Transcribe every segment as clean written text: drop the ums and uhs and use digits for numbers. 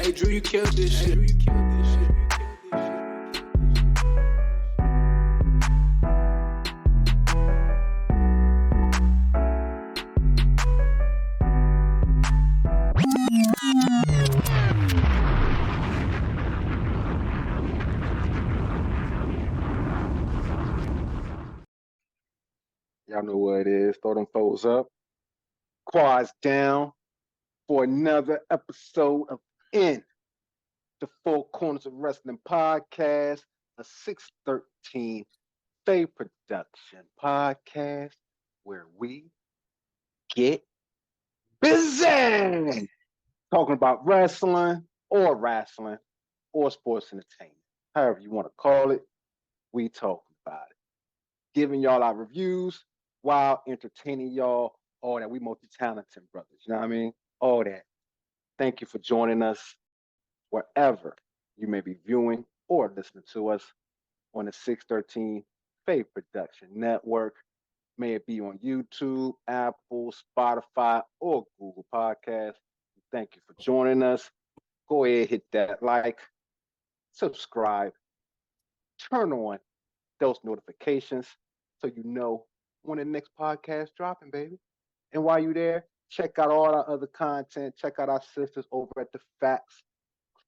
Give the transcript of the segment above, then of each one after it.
Hey, Drew, you killed this shit. Y'all know what it is. Throw them foes up. Quads down for another episode of In the Four Corners of Wrestling podcast, a 613 Faye production podcast where we get busy talking about wrestling or sports entertainment. However you want to call it, we talking about it. Giving y'all our reviews while entertaining y'all. All that. We multi-talented brothers. You know what I mean? All that. Thank you for joining us wherever you may be viewing or listening to us on the 613 Faye Production Network. May it be on YouTube, Apple, Spotify, or Google Podcasts. Thank you for joining us. Go ahead, hit that like, subscribe, turn on those notifications so you know when the next podcast dropping, baby. And while you're there, check out all our other content. Check out our sisters over at the Facts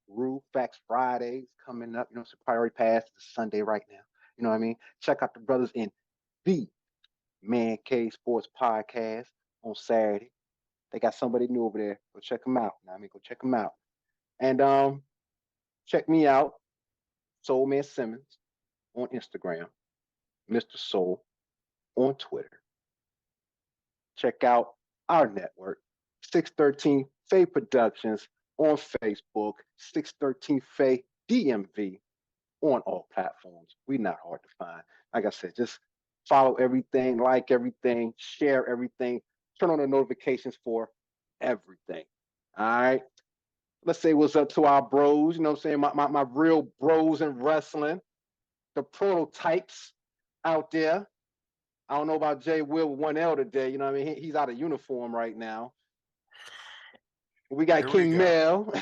Crew. Facts Fridays coming up. You know, so Priority Pass is Sunday right now. You know what I mean? Check out the brothers in the Man Cave Sports Podcast on Saturday. They got somebody new over there. Go check them out. You know what I mean? Go check them out. And check me out, Soul Man Simmons on Instagram, Mr. Soul on Twitter. Check out our network, 613 Faye Productions on Facebook, 613 Faye DMV on all platforms. We're not hard to find. Like I said, just follow everything, like everything, share everything, turn on the notifications for everything. All right. Let's say what's up to our bros, you know what I'm saying? My real bros in wrestling, the prototypes out there. I don't know about Jay Will with 1L today. You know what I mean? He's out of uniform right now. We got King Mel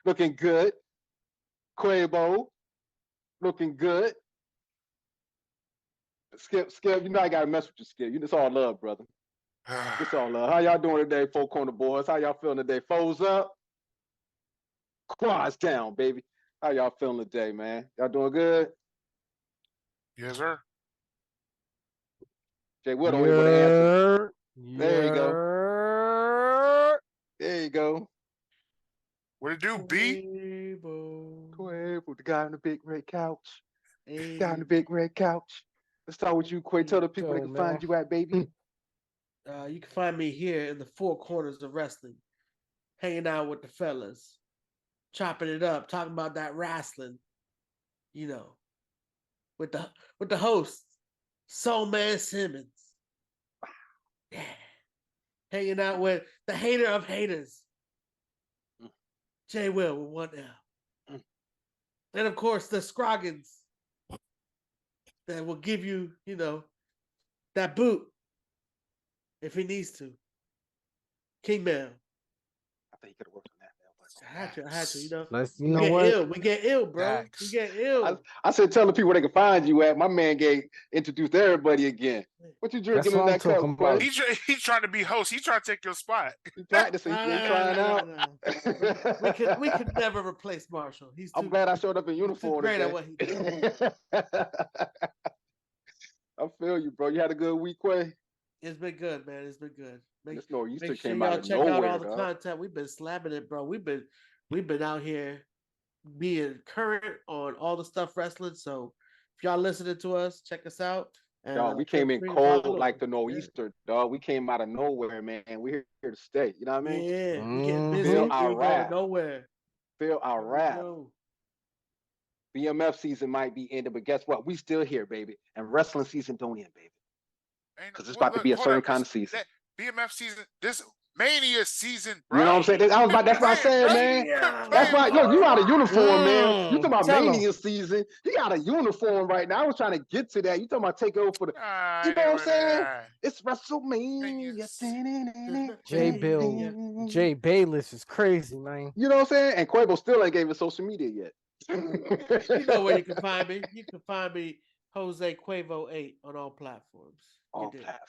looking good. Quabo looking good. Skip, you know I got to mess with you, Skip. It's all love, brother. It's all love. How y'all doing today, Four Corner Boys? How y'all feeling today? Foes up. Quads down, baby. How y'all feeling today, man? Y'all doing good? Yes, sir. Jay Will don't even want to answer. There you go. There you go. What it do, B? Quavo, the guy on the big red couch. The guy on the big red couch. Let's start with you, Quay. Tell the people they can find you at, baby. You can find me here in the Four Corners of Wrestling, hanging out with the fellas, chopping it up, talking about that wrestling, you know, with the host, Soul Man Simmons. Yeah. Hanging out with the hater of haters, Jay Will with 1L. And of course, the Scroggins that will give you, you know, that boot if he needs to. King Mel. I think you could have worked on that, Mel. I had to, you know. We get ill, bro. Facts. We get ill. I said tell the people where they can find you at. My man introduced everybody again. What you drinking in that cup, bro? He's trying to be host. He's trying to take your spot. He's practicing. He's trying out. We could never replace Marshall. I'm glad I showed up in uniform. He's too great at what he does. I feel you, bro. You had a good week, Quay? It's been good, man. It's been good. This Nor'easter make sure came y'all out of check nowhere, out all the dog. content. We've been slamming it, bro. We've been out here being current on all the stuff wrestling. So if y'all listening to us, check us out. And, dog, we came in cold like the Nor'easter, dog. We came out of nowhere, man. We're here to stay. You know what I mean? Yeah, we getting busy. Feel We our ain't wrath. going nowhere. Feel our wrath. BMF season might be ended, but guess what? We still here, baby. And wrestling season don't end, baby. Because it's about to be a certain kind of season. BMF season. Mania season, bro. You know what I'm saying? That's what I said, man. That's why. Look, you out of uniform, man. You talking about Mania season? You got a uniform right now. I was trying to get to that. You talking about take over for the? You know what I'm saying? It's WrestleMania. Jay Bayless is crazy, man. You know what I'm saying? And Quavo still ain't gave us social media yet. You know where you can find me. You can find me Jose Quavo 8 on all platforms. All platforms.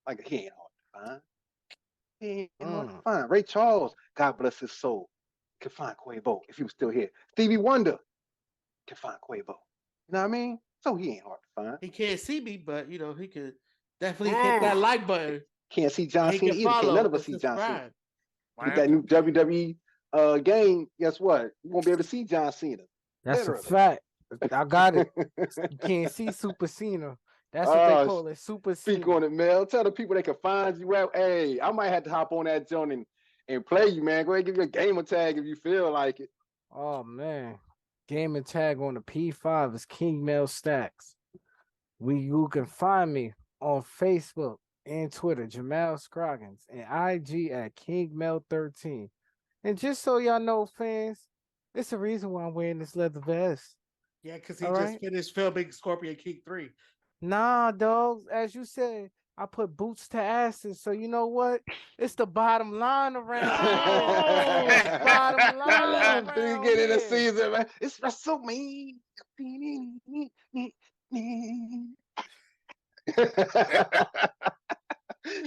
Like he ain't hard to find. He ain't hard to find. Ray Charles, God bless his soul, can find Quavo if he was still here. Stevie Wonder can find Quavo. You know what I mean? So he ain't hard to find. He can't see me, but he can definitely hit that like button. Can't see John Cena either. Can't none of us see John Cena. With that new WWE game, guess what? You won't be able to see John Cena. That's literally a fact. I got it. You can't see Super Cena. That's what they call it, Super Cena. Speak on it, Mel. Tell the people they can find you at. Hey, I might have to hop on that joint and play you, man. Go ahead and give you a gamer tag if you feel like it. Oh, man. Gamer tag on the P5 is King Mel Stacks. You can find me on Facebook and Twitter, Jemell Scroggins, and IG at KingMel13. And just so y'all know, fans, it's the reason why I'm wearing this leather vest. Yeah, because he just finished filming Scorpion King 3. Nah, dogs. As you said, I put boots to asses. So you know what? It's the bottom line around here. Bottom line. You get in the season, man. It's WrestleMania.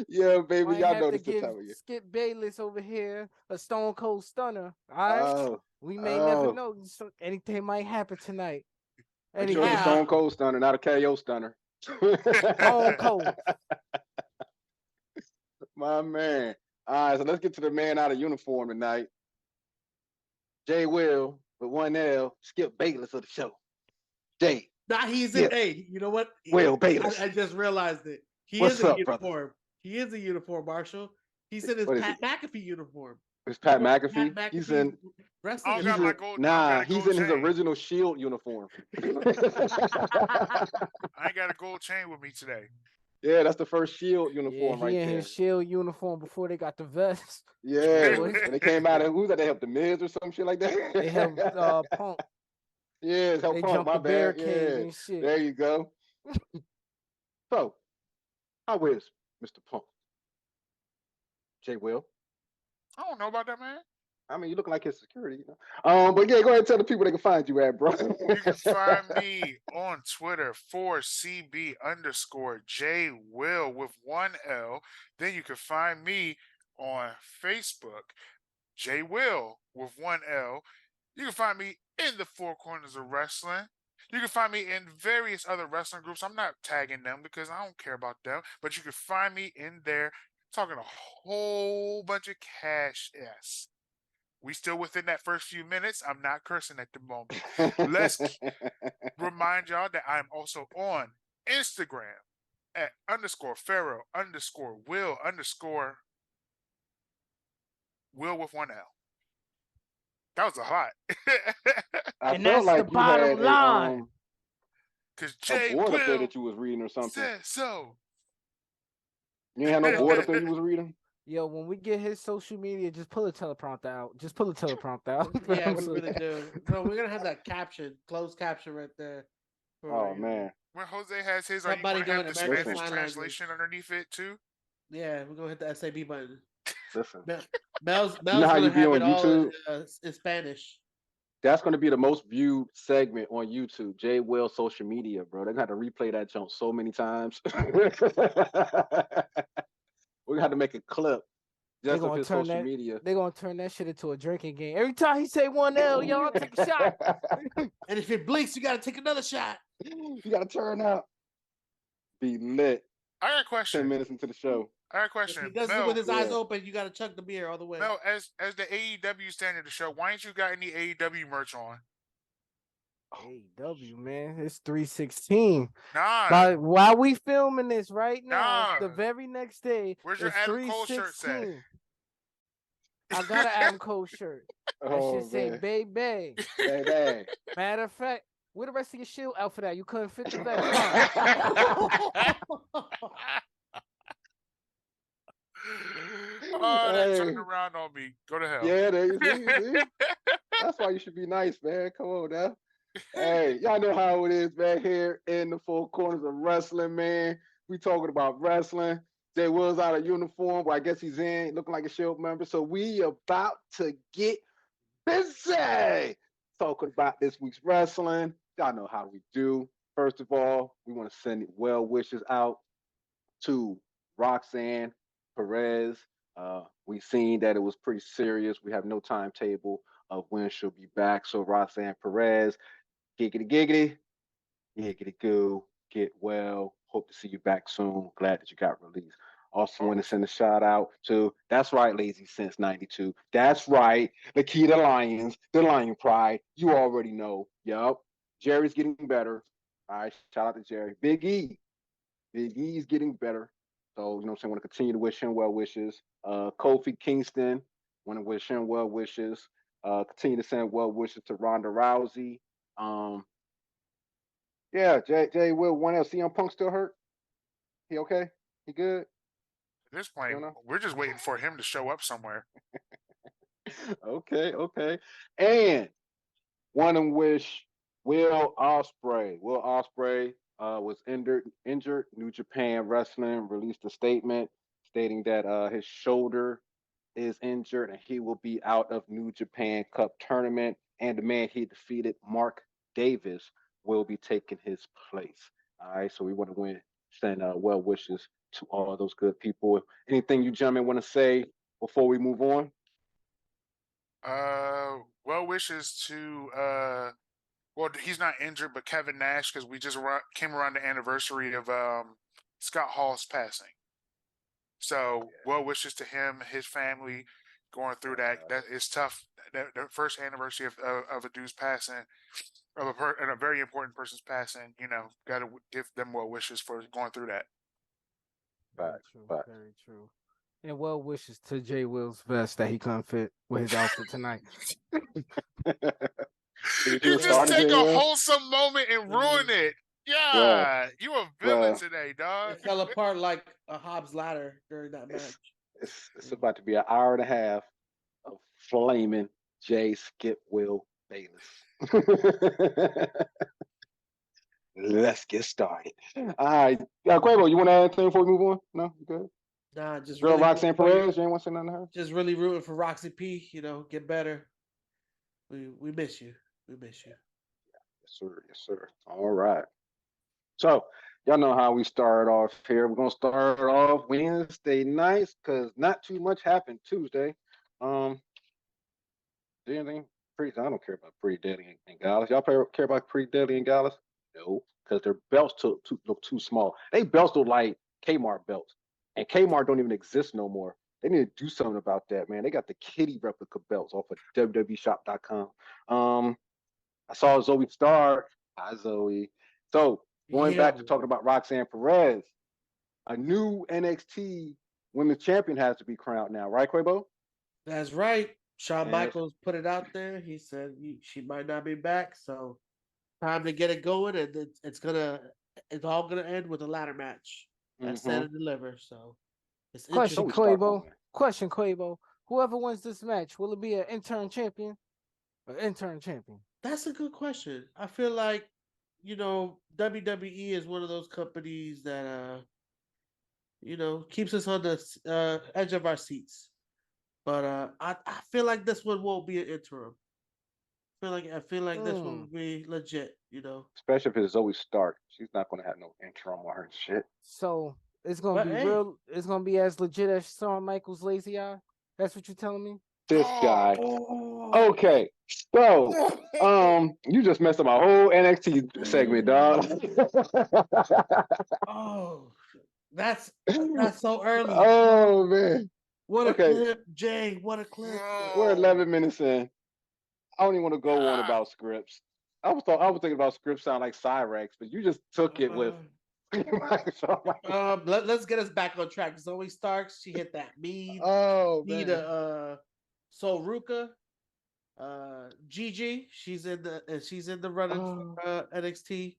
Yeah, baby, y'all know this time of year. Skip Bayless over here, a Stone Cold Stunner. All right, we may never know. So anything might happen tonight. Anyhow, a Stone Cold Stunner, not a KO Stunner. Stone Cold. My man. All right, so let's get to the man out of uniform tonight. Jay Will with 1L, Skip Bayless of the show. Jay. Nah, he's in. Hey, you know what? Will Bayless. I just realized it. What's is a uniform. Brother? He is a uniform, Marshall. He's in his Pat McAfee uniform. It's Pat McAfee. He's in wrestling. He's in his original Shield uniform. I ain't got a gold chain with me today. Yeah, that's the first Shield uniform right there. He in his Shield uniform before they got the vest. Yeah, when they came out of who's that? They helped the Miz or some shit like that. They helped Punk. Yeah, helped Punk. My bad. Yeah, and shit. There you go. So, how is Mr. Punk? Jay Will? I don't know about that, man. I mean, you look like his security, you know. But yeah, go ahead and tell the people they can find you at, bro. You can find me on Twitter for CB_J Will with 1L. Then you can find me on Facebook, J Will with 1L. You can find me in the Four Corners of Wrestling. You can find me in various other wrestling groups. I'm not tagging them because I don't care about them, but you can find me in there talking a whole bunch of cash ass. We still within that first few minutes. I'm not cursing at the moment. Let's remind y'all that I'm also on Instagram at _Pharaoh_Will_Will with 1L. That was a lot. And that's like the bottom line. Because Jay board Will up there that you was reading or something. Said so. You ain't have no board up there you was reading? Yo, when we get his social media, just pull a teleprompter out. Yeah, we really do. No, we're gonna have that caption, closed caption right there. Oh man. When Jose has his, somebody are you doing have the Spanish translation underneath it too? Yeah, we're gonna hit the SAB button. Listen, Mel's you know how you be on YouTube in Spanish. That's going to be the most viewed segment on YouTube. Jay Will social media, bro. They're gonna have to replay that jump so many times. We're gonna have to make a clip just of his social media. They're gonna turn that shit into a drinking game. Every time he say 1L, y'all take a shot. And if it blinks, you gotta take another shot. You gotta turn out. Be lit. I got a question. 10 minutes into the show. I got a question. If he does it with his eyes open, you gotta chug the beer all the way. Mel, as the AEW stand of the show, why ain't you got any AEW merch on? AEW, man, it's 316. Nah. Like, while we filming this right now, the very next day, where's your Adam Cole shirt say? I got an Adam Cole shirt. I should say baby. Baby. Matter of fact, where the rest of your Shield outfit at? You couldn't fit the vest. Oh, they turned Hey, around on me. Go to hell. yeah, there you see. That's why you should be nice, man. Come on now. Hey, y'all know how it is, man. Here in the four corners of wrestling, man. We talking about wrestling. Jay Will's out of uniform, but I guess he's in, looking like a Shield member. So we about to get busy talking about this week's wrestling. Y'all know how we do. First of all, we want to send well wishes out to Roxanne Perez. We seen that it was pretty serious. We have no timetable of when she'll be back. So Roxanne Perez, giggity giggity, giggity goo, get well. Hope to see you back soon. Glad that you got released. Also want to send a shout out to, that's right, Lazy Since 92. That's right, Lakita Lions, the Lion Pride. You already know. Yup. Jerry's getting better. All right, shout out to Jerry. Big E. Big E's getting better. So, you know what I'm saying? Want to continue to wish him well wishes. Kofi Kingston, want to wish him well wishes. Continue to send well wishes to Ronda Rousey. Yeah, Jay Will, 1L. CM Punk still hurt? He okay? He good? At this point, we're just waiting for him to show up somewhere. Okay. And want to wish Will Ospreay. Will Ospreay was injured. New Japan Wrestling released a statement stating that his shoulder is injured and he will be out of New Japan Cup tournament. And the man he defeated, Mark Davis, will be taking his place. All right, so we want to send well wishes to all those good people. Anything you gentlemen want to say before we move on? Well wishes to well, he's not injured, but Kevin Nash, because we just came around the anniversary of Scott Hall's passing. So well wishes to him, his family, going through that. That is tough. The first anniversary of a dude's passing, and a very important person's passing. You know, got to give them well wishes for going through that. Very true. Very true. And well wishes to Jay Will's vest that he couldn't fit with his outfit tonight. You just take a wholesome moment and ruin it. Yeah, you a villain today, dog. It fell apart like a Hobbs ladder during that match. It's about to be an hour and a half of flaming Jay Skip Will Bayless. Let's get started. All right. Quavo, you want to add anything before we move on? No? You good? Nah, just Girl really Roxanne Perez, you ain't want to say nothing to her? Just really rooting for Roxy P, get better. We miss you. We miss you. Yes, sir. All right. So, y'all know how we start off here. We're going to start off Wednesday nights because not too much happened Tuesday. Anything? I don't care about Pretty Deadly and Gallus. Y'all care about Pretty Deadly and Gallus? No, because their belts look too small. They belts look like Kmart belts. And Kmart don't even exist no more. They need to do something about that, man. They got the kitty replica belts off of www.shop.com. I saw Zoe Stark. Hi, Zoe. So, going back to talking about Roxanne Perez, a new NXT Women's Champion has to be crowned now, right, Quabo? That's right. Shawn Michaels put it out there. He said she might not be back, so time to get it going, and it's all gonna end with a ladder match. That's set and deliver. So it's Question, Quavo. Whoever wins this match, will it be an intern champion? Or intern champion? That's a good question. I feel like, WWE is one of those companies that keeps us on the edge of our seats. But I feel like this one won't be an interim. I feel like this one will be legit, Especially if it's Zoe Stark. She's not gonna have no interim on her shit. So it's gonna be real. It's gonna be as legit as Shawn Michaels' lazy eye. That's what you're telling me? This guy. Okay, so you just messed up my whole NXT segment, dog. That's so early. Oh man. What a clip, Jay. What a clip. We're 11 minutes in. I don't even want to go on about scripts. I was thinking about scripts sound like Cyrex, but you just took it with. Let's get us back on track. Zoe Starks, she hit that mean. Sol Ruka, Gigi, she's in the running for NXT.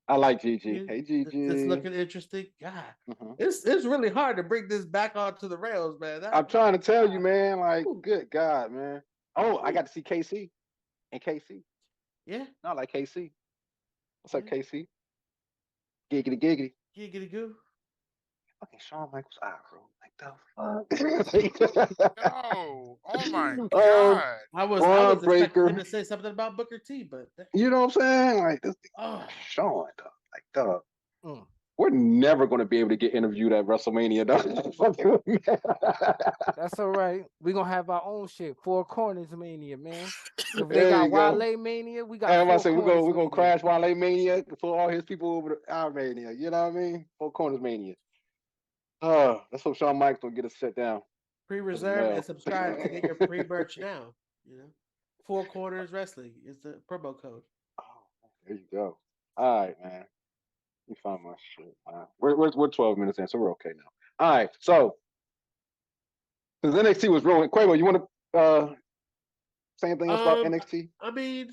I like Gigi. Yeah, Hey, Gigi. It's looking interesting. God, Mhm. it's really hard to bring this back onto the rails, man. I'm trying to tell you, man. Like, Ooh. good God, man. Oh, I got to see KC and KC. Yeah, Not like KC. What's up, yeah. KC? Giggity, giggity. Giggity goo. Fucking Shawn Michaels eye, bro. Like the fuck. No. Oh my um, God. I was Braun expecting him Breaker. to say something about Booker T, but You know what I'm saying? Like this, oh, Shawn, dog. Like, dog. Mm. We're never going to be able to get interviewed at WrestleMania, dog. That's all right. We're gonna have our own shit. Four Corners Mania, man. If they There got you go. Wale Mania, we got And I'm about to Four say Corners we're gonna Mania. crash Wale Mania for all his people over our Mania. You know what I mean? Four Corners Mania. Let's hope Shawn Michaels will get us set down. pre-reserve and subscribe to get your pre-merch now. You know, Four Corners Wrestling is the promo code. Oh, there you go. All right, man. Let me find my shit. We're 12 minutes in, so we're okay now. All right, so since NXT was rolling, Quavo, you want to say anything else about NXT? I mean,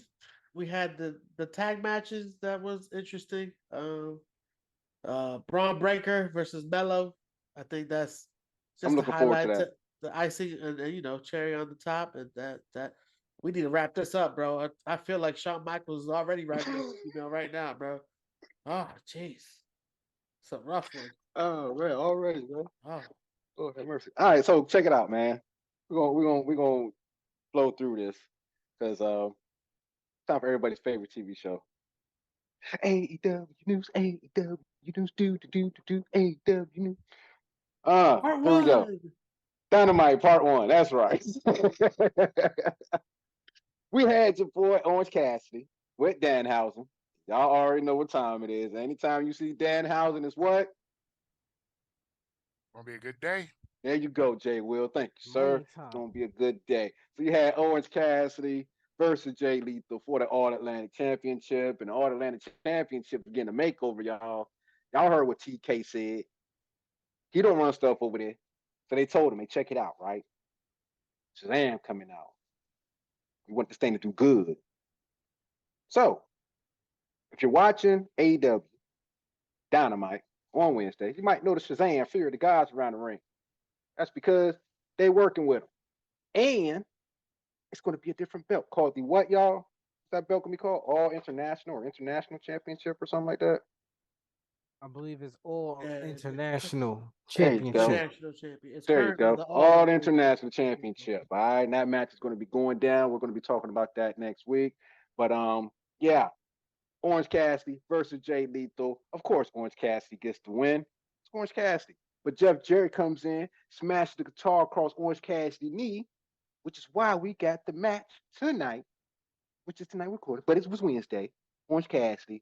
we had the tag matches that was interesting. Braun Breaker versus Mello. I think that's I'm just to looking forward to highlight that. the icing and cherry on the top, and that we need to wrap this up, bro. I feel like Shawn Michaels is already writing this email right now, bro. Oh, jeez, it's a rough one. Oh man, already, man. Oh, Lord have mercy. All right, so check it out, man. We're gonna flow through this because time for everybody's favorite TV show. AEW news, AEW news, do AEW news. part Here we go. one. Dynamite Part 1. That's right. We had your boy Orange Cassidy with Danhausen. Y'all already know what time it is. Anytime you see Danhausen, it's what? Gonna be a good day. There you go, Jay Will. Thank you, sir. Money It's time. gonna be a good day. So you had Orange Cassidy versus Jay Lethal for the All Atlantic Championship, and the All Atlantic Championship is getting a makeover, y'all. Y'all heard what TK said. He don't run stuff over there. So they told him, hey, check it out, right? Shazam coming out. We want this thing to do good. So if you're watching AEW Dynamite on Wednesday, you might notice Shazam, Fear of the Gods around the ring. That's because they're working with him. And it's going to be a different belt called the what, y'all? What's that belt going to be called? All International or International Championship or something like that? I believe it's all Yeah, international There you go. championship. International champion. It's There you currently go. the All International Championship. All right. And that match is going to be going down. We're going to be talking about that next week. But yeah. Orange Cassidy versus Jay Lethal. Of course, Orange Cassidy gets the win. It's Orange Cassidy. But Jeff Jarrett comes in, smashes the guitar across Orange Cassidy's knee, which is why we got the match tonight, which is tonight recorded, but it was Wednesday. Orange Cassidy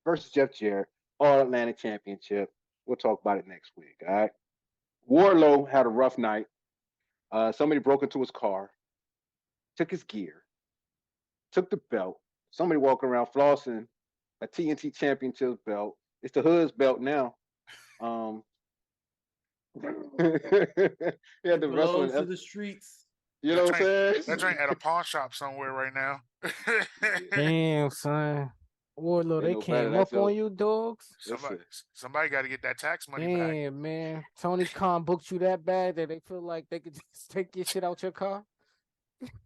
versus Jeff Jarrett, All Atlantic Championship. We'll talk about it next week. All right. Wardlow had a rough night. Somebody broke into his car, took his gear, took the belt. Somebody walking around flossing a TNT Championship belt. It's the Hood's belt now. Yeah, the belongs wrestling. to the streets. You know what I'm saying? That drink at a pawn shop somewhere right now. Damn, son. Warlord, Ain't they no better. came That's up on your. you, dogs. somebody, Listen, somebody got to get that tax money back. Damn, man. Tony Khan booked you that bad that they feel like they could just take your shit out your car.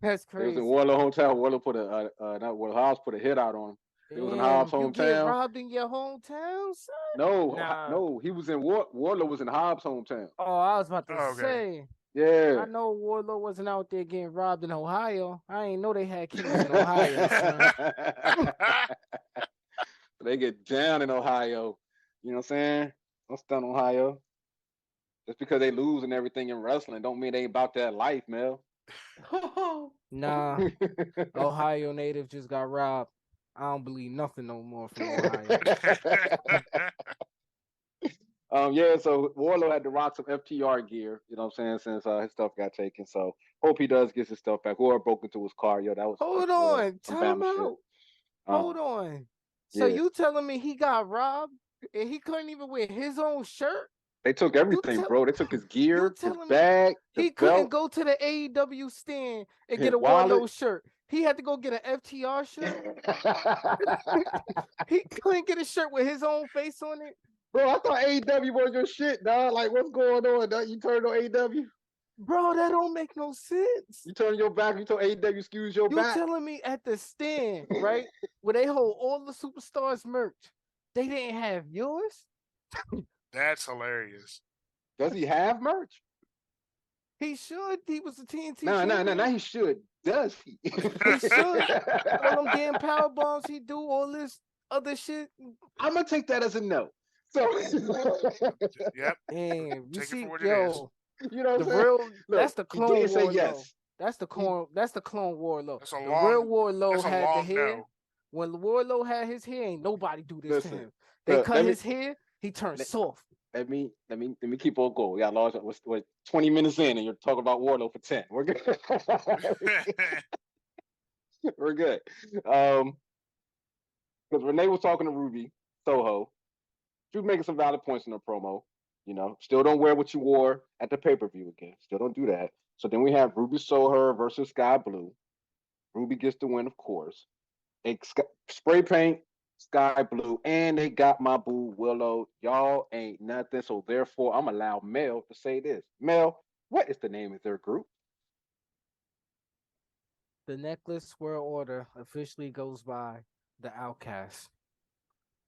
That's it was crazy. in Warlow hometown. Warlow put a not Warlow Hobbs put a hit out on him. It was in Hobbs' Damn, you get hometown. robbed in your hometown, son? No, Nah. no, he was in Warlow was in Hobbs' hometown. Oh, I was about to Oh, okay. say. Yeah. I know Warlow wasn't out there getting robbed in Ohio. I ain't know they had killers in Ohio, son. They get down in Ohio. You know what I'm saying? Don't stun Ohio. Just because they lose and everything in wrestling don't mean they ain't about that life, Mel. Nah, Ohio native just got robbed. I don't believe nothing no more from Ohio. Yeah, so Warlow had to rock some FTR gear, you know what I'm saying, since his stuff got taken. So hope he does get his stuff back. Whoever broke into his car, yo, that was Hold on, some time Bama shit. out. Hold on. So Yeah. you telling me he got robbed and he couldn't even wear his own shirt? They took everything, bro. They took his gear, his telling me bag, he the couldn't belt, go to the AEW stand and his get a wallet. Warlow shirt. He had to go get an FTR shirt. He couldn't get a shirt with his own face on it. Bro, I thought AEW was your shit, dog. Like, what's going on, dog? You turned on AEW? Bro, that don't make no sense. You turned your back. You told AEW excuse your You back. telling me at the stand, right, where they hold all the superstars merch, they didn't have yours? That's hilarious. Does he have merch? He should. He was the TNT No, champion. he should. Does he? He should. All them damn power bombs he do, all this other shit. I'm gonna take that as a no. So, Yep. And you Take it see, for what it is. you know what the I'm saying? real Look, that's the he Clone didn't say War yes. low. That's the Clone War low. That's a The long. real War low That's a had the long hair. no. When Warlow had his hair, ain't nobody do this Listen, to him. They look, cut let me- his hair, he turned soft. Let me keep on going. We got lost. We're 20 minutes in, and you're talking about Warlow for 10. We're good. We're good. Because Renee was talking to Ruby Soho. She was making some valid points in her promo. You know, still don't wear what you wore at the pay-per-view again. Still don't do that. So then we have Ruby Soho versus Sky Blue. Ruby gets the win, of course. They spray paint Sky Blue, and they got my boo Willow. Y'all ain't nothing. So therefore, I'm allow Mel to say this. Mel, what is the name of their group? The Necklace World Order officially goes by the Outcast.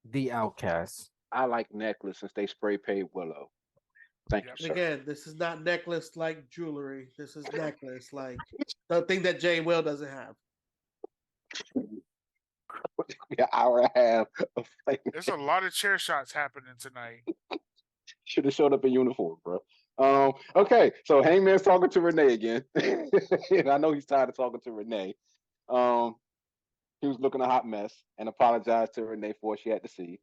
The Outcast. I like Necklace since they spray paint Willow. Thank Yep. you, sir. Again, this is not necklace like jewelry. This is necklace like the thing that Jay Will doesn't have. An hour and a half of like, There's a lot of chair shots happening tonight. should have showed up in uniform, bro. Okay, so Hangman's talking to Renee again. And I know he's tired of talking to Renee. He was looking a hot mess and apologized to Renee for what she had to see.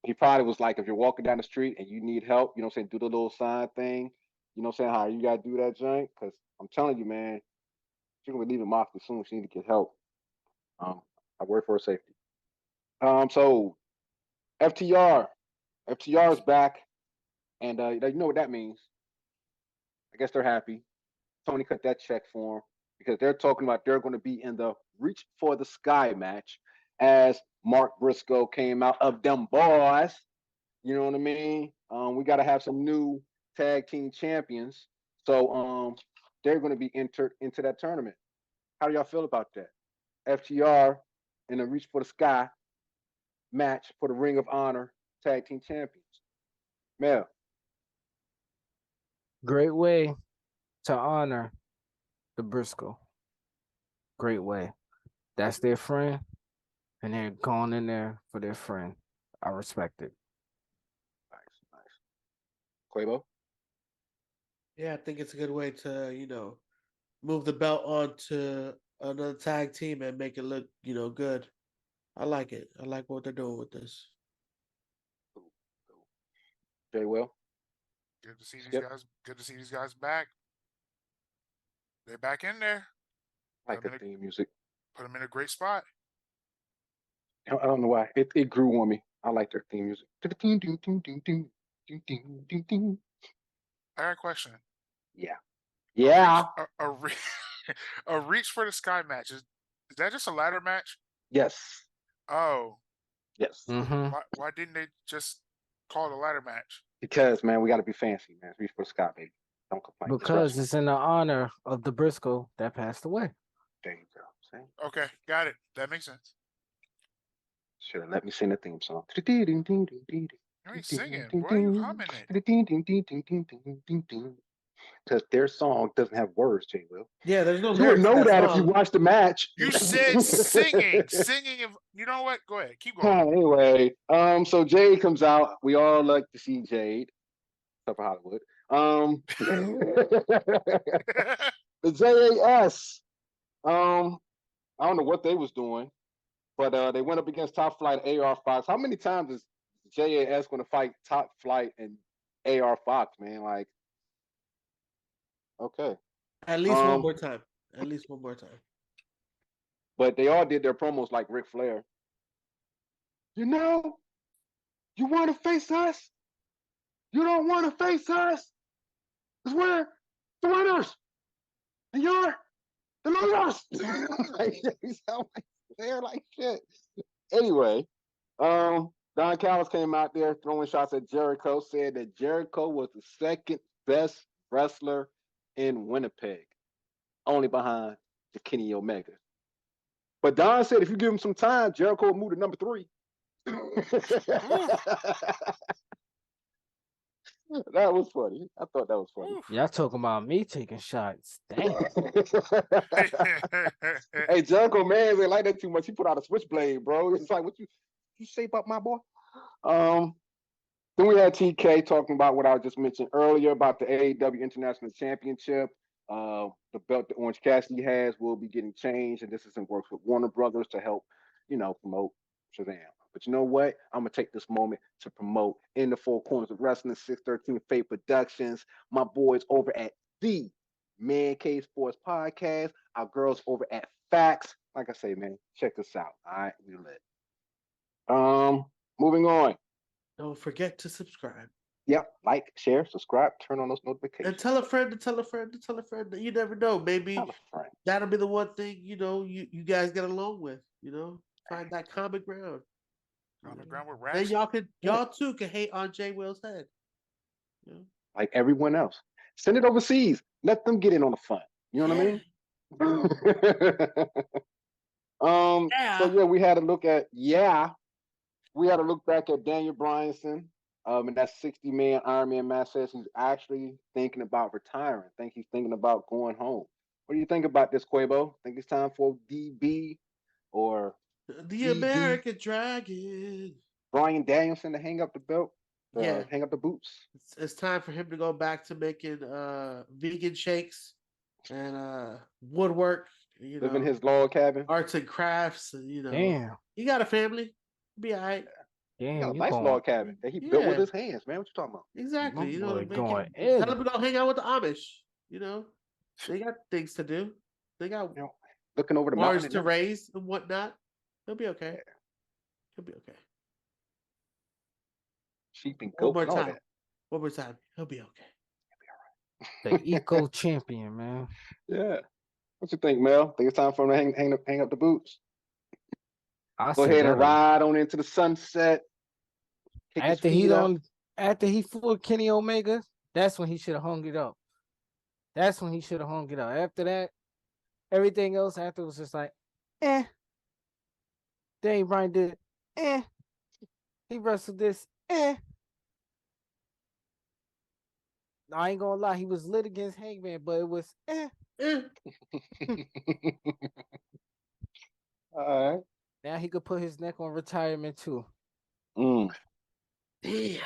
He probably was like, if you're walking down the street and you need help, you know what I'm saying, do the little sign thing. You know what I'm saying, how you gotta do that joint. Cause I'm telling you, man, she's gonna be leaving Mafia soon. She need to get help. I worry for her safety. So FTR is back, and you know what that means. I guess they're happy. Tony cut that check for them because they're talking about they're going to be in the Reach for the Sky match as Mark Briscoe came out of them boys. You know what I mean? We got to have some new tag team champions, so they're going to be entered into that tournament. How do y'all feel about that? FTR in the Reach for the Sky match for the Ring of Honor tag team champions. Mel. Great way to honor the Briscoe. Great way. That's their friend, and they're going in there for their friend. I respect it. Nice. Quavo. Yeah, I think it's a good way to, move the belt onto another tag team and make it look, good. I like it. I like what they're doing with this. Cool. Jay Will. Good to see these guys. Good to see these guys back. They're back in there. I like the theme music. Put them in a great spot. I don't know why. It grew on me. I like their theme music. I got a question. Yeah. A Reach for the Sky match. Is that just a ladder match? Yes. Oh. Yes. Mm-hmm. Why didn't they just call it a ladder match? Because, man, we got to be fancy, man. Reach for the Sky, baby. Don't complain. Because it's in the honor of the Briscoe that passed away. There you go. See? Okay, got it. That makes sense. Should have let me sing the theme song. You ain't singing. Why are you humming it? Because their song doesn't have words, Jay Will. Yeah, there's no You would lyrics to know that if song. you watch the match. You said singing. Singing. You know what? Go ahead. Keep going. Anyway, so Jade comes out. We all like to see Jade. Except for Hollywood. The JAS. I don't know what they was doing, but they went up against Top Flight AR Fox. How many times is JAS going to fight Top Flight and AR Fox, man? Like, okay. At least one more time. At least one more time. But they all did their promos like Ric Flair. You know, you want to face us? You don't want to face us? Because we're the winners. And you're The losers. Like, they sound like they're like shit. Anyway, Don Callis came out there throwing shots at Jericho, said that Jericho was the second best wrestler in Winnipeg, only behind the Kenny Omega. But Don said if you give him some time, Jericho will move to number 3. That was funny. I thought that was funny. Y'all talking about me taking shots. Damn. Hey, Jericho, man, they like that too much. He put out a switchblade, bro. It's like, what you say about my boy? Then we had TK talking about what I just mentioned earlier about the AEW International Championship. The belt that Orange Cassidy has will be getting changed, and this is in works with Warner Brothers to help, promote Shazam. But you know what? I'm gonna take this moment to promote In the Four Corners of Wrestling, 613 Faye Productions, my boys over at the Man Cave Sports Podcast, our girls over at Facts. Like I say, man, check this out. All right, we lit. Moving on. Don't forget to subscribe. Yep, like, share, subscribe, turn on those notifications. And tell a friend to tell a friend to tell a friend. You never know. Maybe that'll be the one thing, you guys get along with, find that common ground. Common ground with Then wrestling. y'all too can hate on Jay Will's head. Like everyone else. Send it overseas. Let them get in on the fun. You know what I mean? So yeah, we had a look back at Daniel Bryanson. And that 60-man Iron Man match says he's actually thinking about retiring. I think he's thinking about going home. What do you think about this, Quabo? Think it's time for DB or the DB? American Dragon? Bryan Danielson to hang up the belt? Hang up the boots? It's time for him to go back to making vegan shakes and woodwork. Live in his log cabin. Arts and crafts. Damn. He got a family. Be all right. Damn, he got a nice log cabin that he built with his hands, man. What you talking about? Exactly. Tell him to go hang out with the Amish. They got things to do. They got looking over the bars mountain to raise and whatnot. He'll be okay. Yeah. He'll be okay. Sheep and goats. One more time. He'll be okay. He'll be all right. The eco champion, man. Yeah. What you think, Mel? Think it's time for him to hang up the boots? Go ahead and ride on into the sunset. After he fought Kenny Omega, that's when he should have hung it up. After that, everything else after was just like, Daniel Bryan did, he wrestled this, I ain't gonna lie, he was lit against Hangman, but it was, All right. Now he could put his neck on retirement too. Damn. It's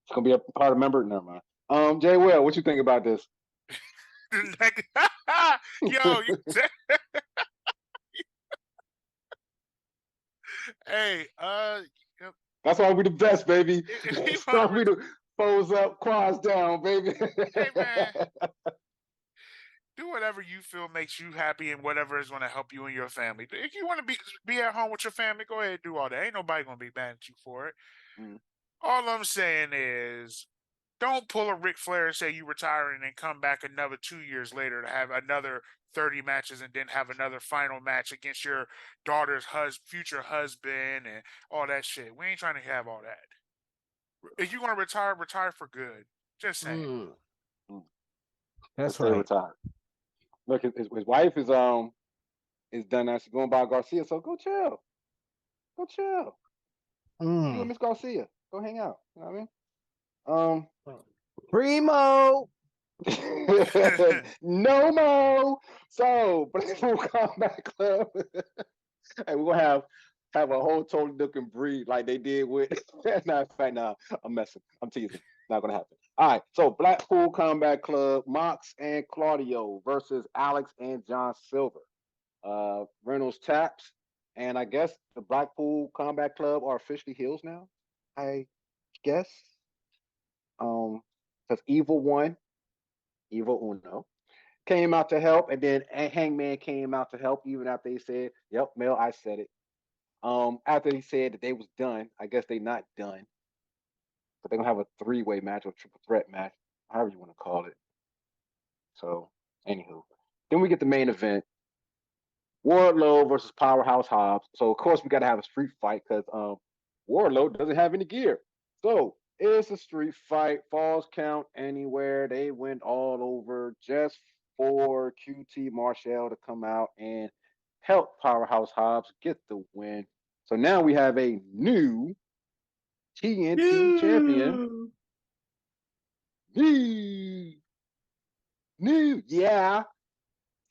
gonna be a part of member. Never mind. Jay Will, what you think about this? Yo, hey, that's why we the best, baby. Start we the foes up, quads down, baby. Hey man. Do whatever you feel makes you happy and whatever is going to help you and your family. If you want to be at home with your family, go ahead and do all that. Ain't nobody going to be mad at you for it. All I'm saying is don't pull a Ric Flair and say you retiring and come back another 2 years later to have another 30 matches and then have another final match against your daughter's future husband and all that shit. We ain't trying to have all that. If you're going to retire for good. Just saying. That's right. Retire. Look, his wife is done now. She's going by Garcia, so go chill. You and Miss Garcia, go hang out. You know what Primo. No more. So, Blackpool Combat Club. Hey, we're gonna have a whole totally different breed like they did with. Nah, I'm messing. I'm teasing. Not gonna happen. All right, so Blackpool Combat Club, Mox and Claudio versus Alex and John Silver. Reynolds taps, and I guess the Blackpool Combat Club are officially heels now. I guess. Because Evil Uno, came out to help, and then Hangman came out to help even after he said, "Yep, Mel, I said it." After he said that they was done, I guess they not done. But they're gonna have a 3-way match or triple threat match, however you want to call it. So, anywho, Then we get the main event. Wardlow versus Powerhouse Hobbs. So of course we got to have a street fight because Wardlow doesn't have any gear. So it's a street fight. Falls count anywhere. They went all over just for QT Marshall to come out and help Powerhouse Hobbs get the win. So now we have a new TNT champion. Yeah.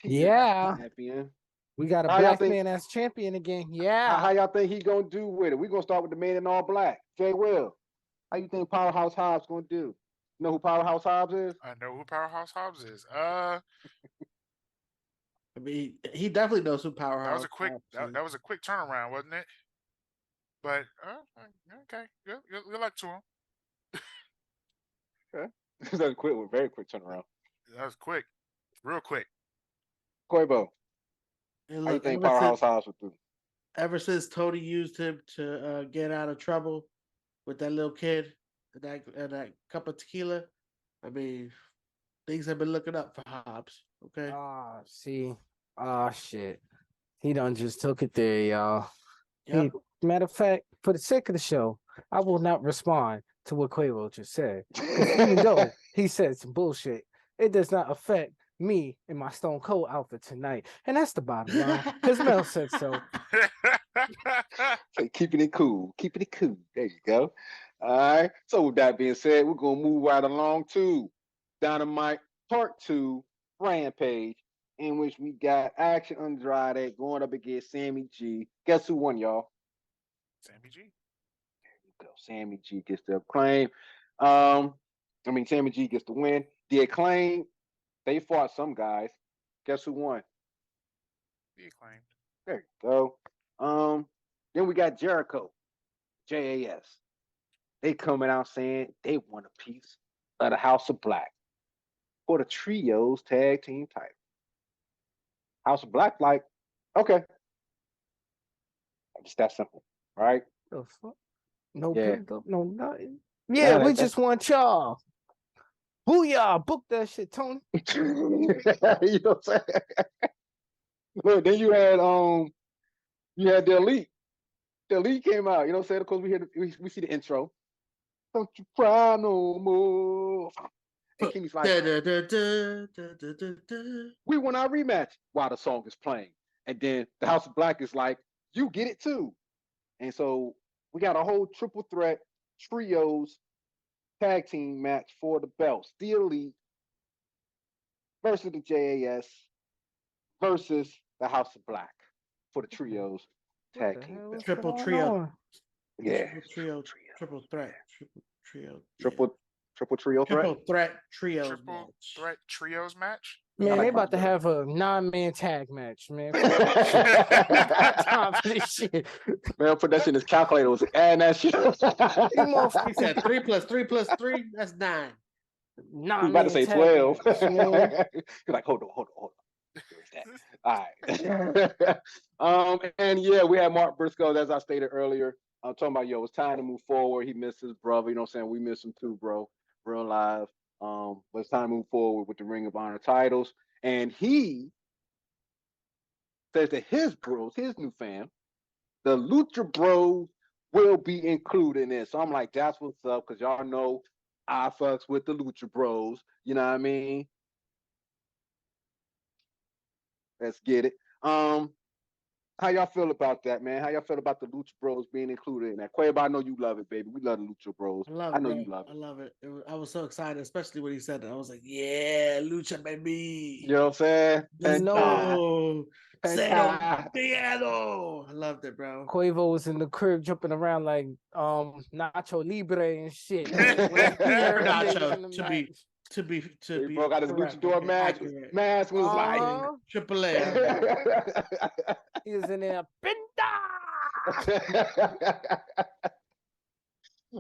Yeah. Champion. We got a How y'all black think- man as champion again. How Yeah. y'all think he gonna do with it? We gonna start with the man in all black, Jay Will. How you think Powerhouse Hobbs gonna do? You know who Powerhouse Hobbs is? I know who Powerhouse Hobbs is. I mean, he definitely knows who Powerhouse. That was a quick. Hobbs is. That was a quick turnaround, wasn't it? But okay, good luck to him. That's a quick, very quick turnaround. That was quick, real quick. Quavo, And how you look, think Powerhouse Hobbs would do? ever since Tony used him to get out of trouble with that little kid and that cup of tequila, I mean, things have been looking up for Hobbs. Okay. Ah, see. Ah, shit. He done just took it there, y'all. Yep. Matter of fact, for the sake of the show, I will not respond to what Quavo just said. Even though he said some bullshit, it does not affect me in my Stone Cold outfit tonight. And that's the bottom line. Because Mel said so. Say, keeping it cool. Keeping it cool. There you go. All right. So with that being said, we're gonna move right along to Dynamite Part 2 Rampage, in which we got Action Andrade going up against Sammy G. Guess who won, y'all? Sammy G. There you go. Sammy G gets the acclaim. Sammy G gets the win. The acclaim, they fought some guys. Guess who won? The Acclaimed. There you go. Then we got Jericho, JAS. They coming out saying they want a piece of the House of Black for the Trios Tag Team title. House of Black, like, okay. It's that simple, right? The fuck? No Yeah. build up, no nothing. Yeah, we just want y'all. Booyah! Book that shit, Tony. You know what I'm saying? Look, then you had the Elite. The Elite came out. You know what I'm saying? Of course, we see the intro. Don't you cry no more. And Kimmy's like, we want our rematch while the song is playing. And then the House of Black is like, you get it too. And so we got a whole triple threat trios tag team match for the belts. The Elite versus the JAS versus the House of Black for the trios tag team belts. Triple trio. Yeah. Triple threat. Triple trio threat. Triple threat trios. Triple match. threat trios match. Man, like they about to that. have a 9-man tag match, man. Time for this shit. Man, put that shit in his calculator. Was adding that shit. You motherfuckers He said 3 plus 3 plus 3. That's 9. We about to say 12. Match, man. You're like, hold on. Where's that? All right. And yeah, we had Mark Briscoe, as I stated earlier. I'm talking about, it's time to move forward. He missed his brother. You know what I'm saying? We miss him too, bro. Real live. But it's time to move forward with the Ring of Honor titles. And he says that his bros, his new fam, the Lucha Bros, will be included in this. So I'm like, that's what's up, because y'all know I fucks with the Lucha Bros. You know what I mean? Let's get it. How y'all feel about that, man? How y'all feel about the Lucha Bros being included in that? Quavo, I know you love it, baby. We love the Lucha Bros. I know you love it. I love it. I was so excited, especially when he said that. I was like, yeah, Lucha, baby. You know what I'm saying? No. Penta. Piano. I loved it, bro. Quavo was in the crib jumping around like Nacho Libre and shit. Nacho, to be He broke out his correct, luchador okay, mask. accurate. Mask was like. Triple A. He was in there. Pinta!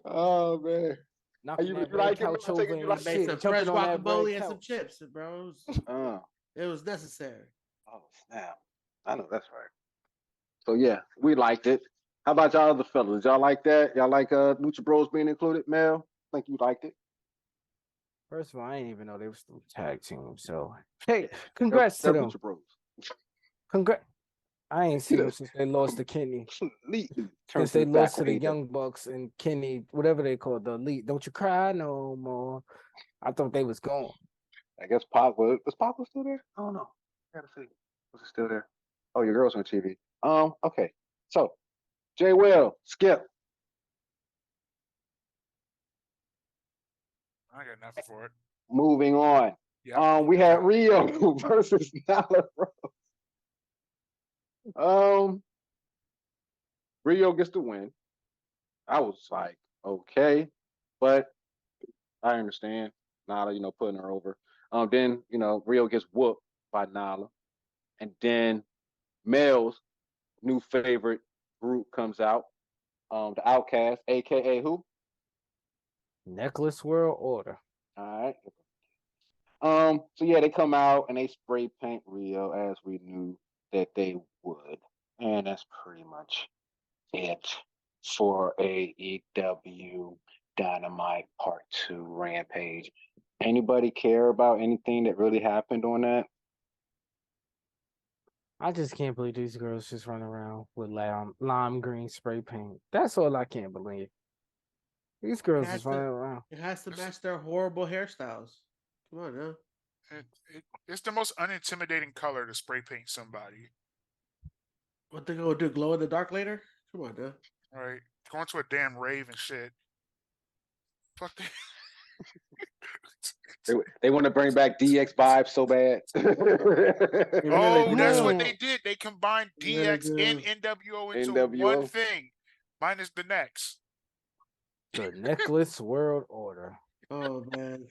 Oh man. Knocking You that like red it? couch I take it over you and like it? Made shit, some fresh jumping on that guacamole red and some couch. chips, bro. It was necessary. Oh snap. I know that's right. So yeah, we liked it. How about y'all other fellas? Y'all like that? Y'all like Lucha Bros being included, Mel? I think you liked it. First of all, I didn't even know they were still a tag team. So, hey, congrats to them. Lucha Bros. Congrats. I ain't seen them since they lost to Kenny. Completely turned Since they things back lost to on the AEW. Young Bucks and Kenny, whatever they called the Elite. Don't you cry no more. I thought they was gone. I guess Pop was Papa still there? I don't know. I gotta see. Was it still there? Oh, your girl's on TV. Okay. So, Jay Will, Skip. I got nothing for it. Moving on. Yeah. We had Rio versus Nyla Rose. Rio gets the win. I was like, okay, but I understand Nyla, putting her over. Then, Rio gets whooped by Nyla. And then Mel's new favorite group comes out. The Outcast, aka who? Necklace World Order. All right. So yeah, they come out and they spray paint Rio as we knew that they would. And that's pretty much it for AEW Dynamite Part 2 Rampage. Anybody care about anything that really happened on that? I just can't believe these girls just run around with lime green spray paint. That's all I can't believe. These girls just running around. It has to match their horrible hairstyles. Come on, now. It's the most unintimidating color to spray paint somebody. What they gonna do? Glow in the dark later? Come on, now. All right. Going to a damn rave and shit. Fuck that. They want to bring back DX vibes so bad. Oh, that's what do. they did. They combined DX and NWO into NWO. one thing, minus the necks. The Necklace World Order. Oh man.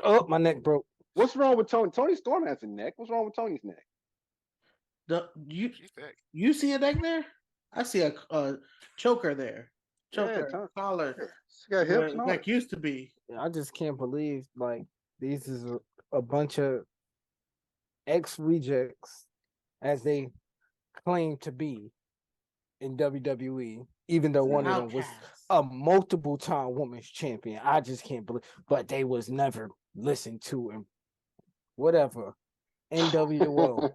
Oh, my neck broke. What's wrong with Tony? Tony Storm has a neck. What's wrong with Tony's neck? She's thick. You see a neck there? I see a choker there. Choker, Yeah, collar. She got hips. Where neck used to be. I just can't believe these is a bunch of ex-rejects as they claim to be in WWE, even though one of them was a multiple-time women's champion. I just can't believe, but they was never listened to and whatever. NWO.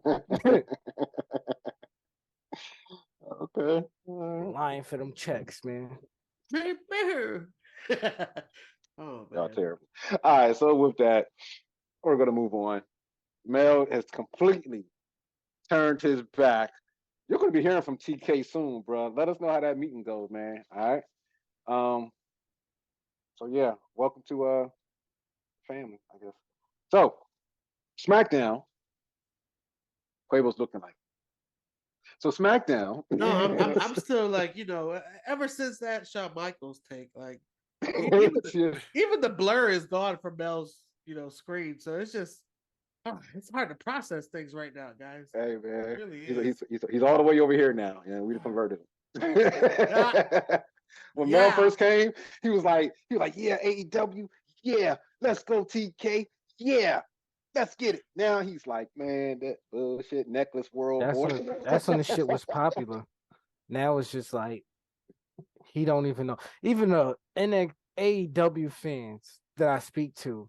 Okay. Lying for them checks, man. Oh Y'all man. terrible. All right, so with that, we're gonna move on. Mel has completely turned his back. You're gonna be hearing from TK soon, bro. Let us know how that meeting goes, man. All right. So yeah, welcome to family, I guess. So SmackDown. Quavo's looking like. So SmackDown. No, I'm still like, ever since that Shawn Michaels take, like even the blur is gone from Mel's, screen. So it's just it's hard to process things right now, guys. Hey man, It really is. he's all the way over here now. We converted him. When Mel first came, he was like, yeah, AEW, yeah, let's go TK, yeah, let's get it. Now he's like, man, that bullshit Necklace World Order. That's when the shit was popular. Now it's just like he don't even know. Even the AEW fans that I speak to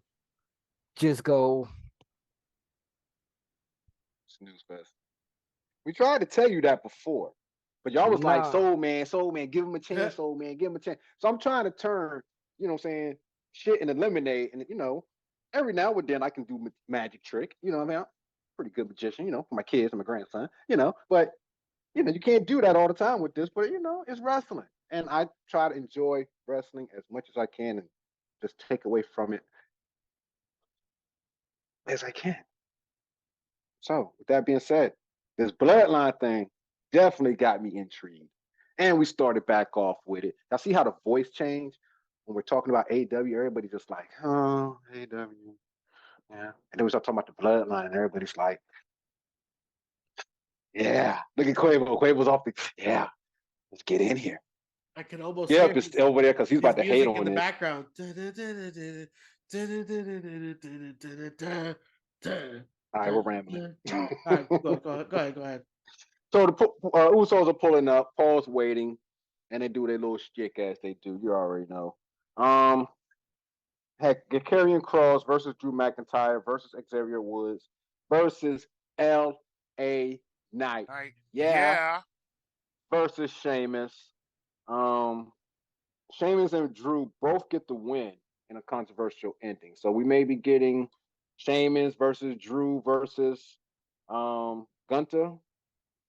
just go Snooze fest. We tried to tell you that before, but y'all was like, Soul Man, give him a chance, Soul Man, give him a chance. So I'm trying to turn, shit into lemonade, and every now and then I can do magic trick. You know what I mean? I'm a pretty good magician, for my kids and my grandson, but you can't do that all the time with this, but it's wrestling. And I try to enjoy wrestling as much as I can and just take away from it as I can. So with that being said, this bloodline thing definitely got me intrigued. And we started back off with it. Now see how the voice changed? When we're talking about AEW, everybody just like, oh, AEW. Yeah. And then we start talking about the bloodline, and everybody's like, yeah. Look at Quavo. Quavo's off yeah. Let's get in here. I can almost hear it's over there because he's about to hate on in the it. background. All right, we're rambling. All right, go ahead. So the Usos are pulling up. Paul's waiting, and they do their little shtick as they do. You already know. Heck, Karrion Kross versus Drew McIntyre versus Xavier Woods versus L.A. Knight. Yeah. Versus Sheamus. Sheamus and Drew both get the win in a controversial ending. So we may be getting Sheamus versus Drew versus Gunther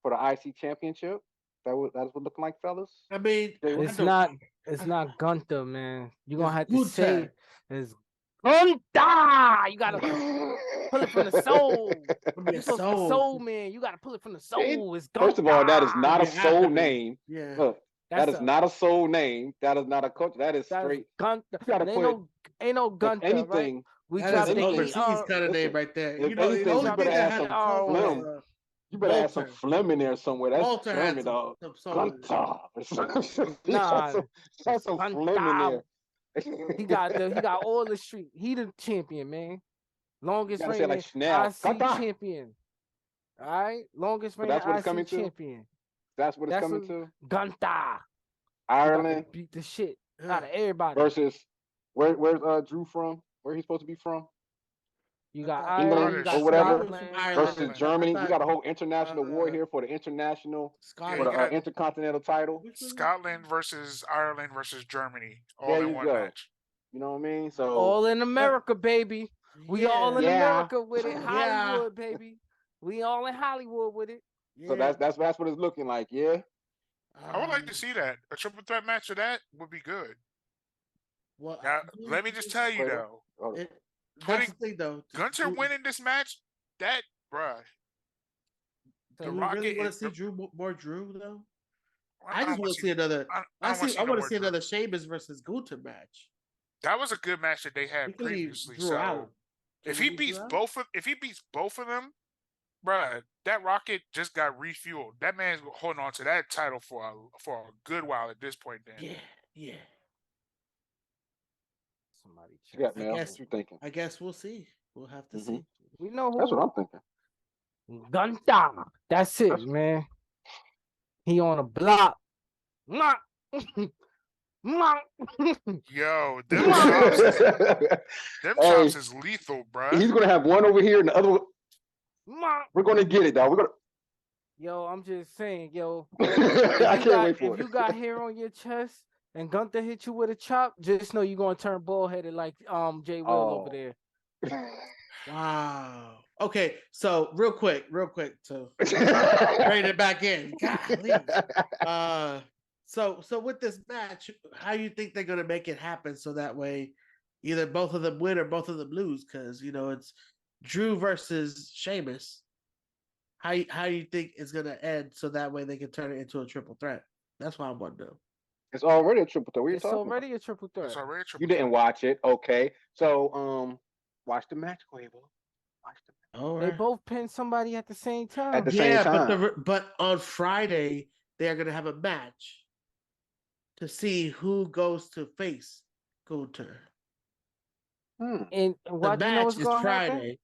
for the IC championship. That's what looking like, fellas. I mean, It's not Gunther, man. You're gonna have to Gunther. say it's Gunther. You gotta pull it from the soul. You're supposed to be soul, man. You gotta pull it from the soul. It's Gunther. First of all, that is not a soul name. Yeah. Look, that is not a soul name. That is not a coach. That is straight. Gunther. You gotta Ain't no Gunther, anything. right? We That is dropped an the overseas kind of name right there. If You know, anything, you better have some phlegm. You better have some phlegm in there somewhere. That's German, dog. Gunther. Nah, that's some phlegm in there. He got all the street. He the champion, man. Longest reigning like IC champion. All right, longest reigning IC champion. That's what it's coming to. Gunther. Ireland beat the shit out of everybody. Versus where's Drew from? Where he's supposed to be from? You got England you got or whatever Scotland. versus Germany. We got a whole international war here for the international for the intercontinental title. Scotland versus Ireland versus Germany, all there in you one go. match. You know what I mean? So all in America, baby. We all in America with it. Hollywood, baby. We all in Hollywood with it. So that's what it's looking like. Yeah. I would like to see that. A triple threat match of that would be good. Well, now, let me just tell you though. That's the thing, though. Gunter winning this match, that bruh. So you really want to see more Drew though? I just want to see another. I want to see another Sheamus versus Gunther match. That was a good match that they had previously. So if he beats both of them, bruh, that rocket just got refueled. That man's holding on to that title for a good while at this point. Then yeah. Somebody check. Yeah, what you thinking? I guess we'll see. We'll have to see. We know who. That's what I'm thinking. Gunther. That's it, man. He on a block. Yo, them chops is lethal, bro. He's gonna have one over here and the other one. We're gonna get it, dog. We're gonna. Yo, I'm just saying, yo. I can't wait for it. If you got hair on your chest and Gunther hit you with a chop, just know you're gonna turn bald headed like Jay Will over there. Wow. Okay, so real quick to bring it back in. Golly. So with this match, how you think they're gonna make it happen so that way either both of them win or both of them lose? Because it's Drew versus Sheamus. How you think it's gonna end so that way they can turn it into a triple threat? That's what I want to know. It's already a triple threat. What are you talking about? A triple threat. It's already a triple You didn't watch it, okay? So watch the match, Quavo. Watch the match. All right. They both pinned somebody at the same time. At the same time. But on Friday they are gonna have a match to see who goes to face Gunther. And the match is Friday. Happen?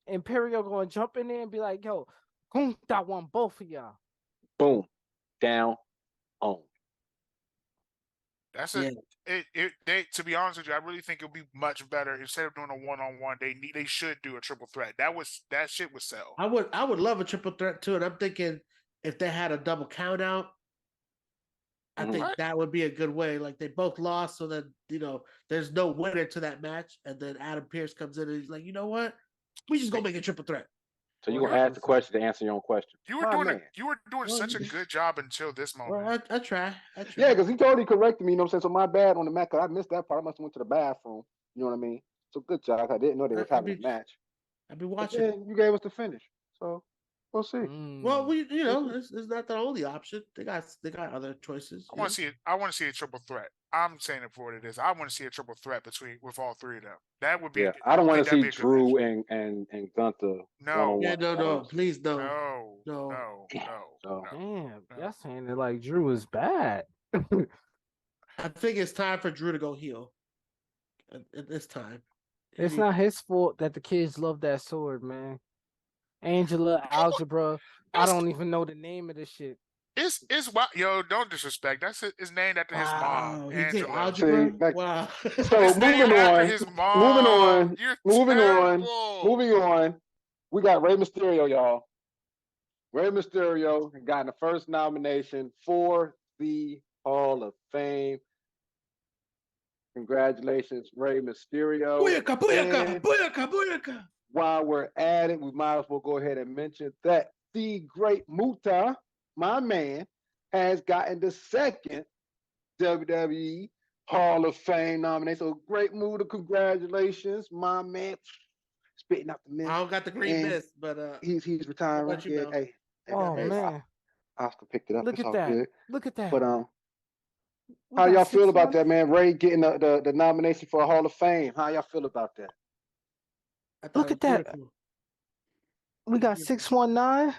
Imperial going to jump in there and be like, yo, Gunther won both of y'all. Boom. Down. On. That's it. They, to be honest with you, I really think it'll be much better instead of doing a one-on-one. They should do a triple threat. That shit would sell. I would love a triple threat too, and I'm thinking if they had a double count out, I think that would be a good way. Like they both lost, so that there's no winner to that match, and then Adam Pearce comes in and he's like, you know what, we just gonna make a triple threat. So you're gonna ask the question to answer your own question. You were doing such a good job until this moment. Well, I try. Yeah, because he totally corrected me. You know what I'm saying? So my bad on the match. Cause I missed that part. I must have went to the bathroom. You know what I mean? So good job. I didn't know they were having a match. I've been watching. You gave us the finish. So we'll see. Well, it's not the only option. They got other choices. I want to see a triple threat. I'm saying it for what it is. I want to see a triple threat with all three of them. That would be. Yeah, I don't want to see Drew and Gunther. No. Yeah, no. Please no. No. Damn, y'all saying it like Drew is bad. I think it's time for Drew to go heel. At this time, it's not his fault that the kids love that sword, man. Algebra. I don't even know the name of this shit. It's wild. Yo, don't disrespect. It's named after his mom, Wow, he did Angela. algebra. See, like, Wow. so It's named after his moving mom. on, You're moving on, terrible. moving on. We got Rey Mysterio, y'all. Rey Mysterio got the first nomination for the Hall of Fame. Congratulations, Rey Mysterio. Booyaka, booyaka, And booyaka, booyaka. while we're at it, we might as well go ahead and mention that the great Muta, my man, has gotten the second WWE Hall of Fame nomination. So great Muta, congratulations, my man. Spitting out the I mist. don't got the green And mist, but he's retiring. let you Yeah, know. hey, Oh hey, man, Oscar picked it up. look It's at all that! good. Look at that! But We how got y'all feel about 6-1. that, man? Ray getting the nomination for a Hall of Fame. How y'all feel about that? I thought Look it at was that! beautiful. We got 619,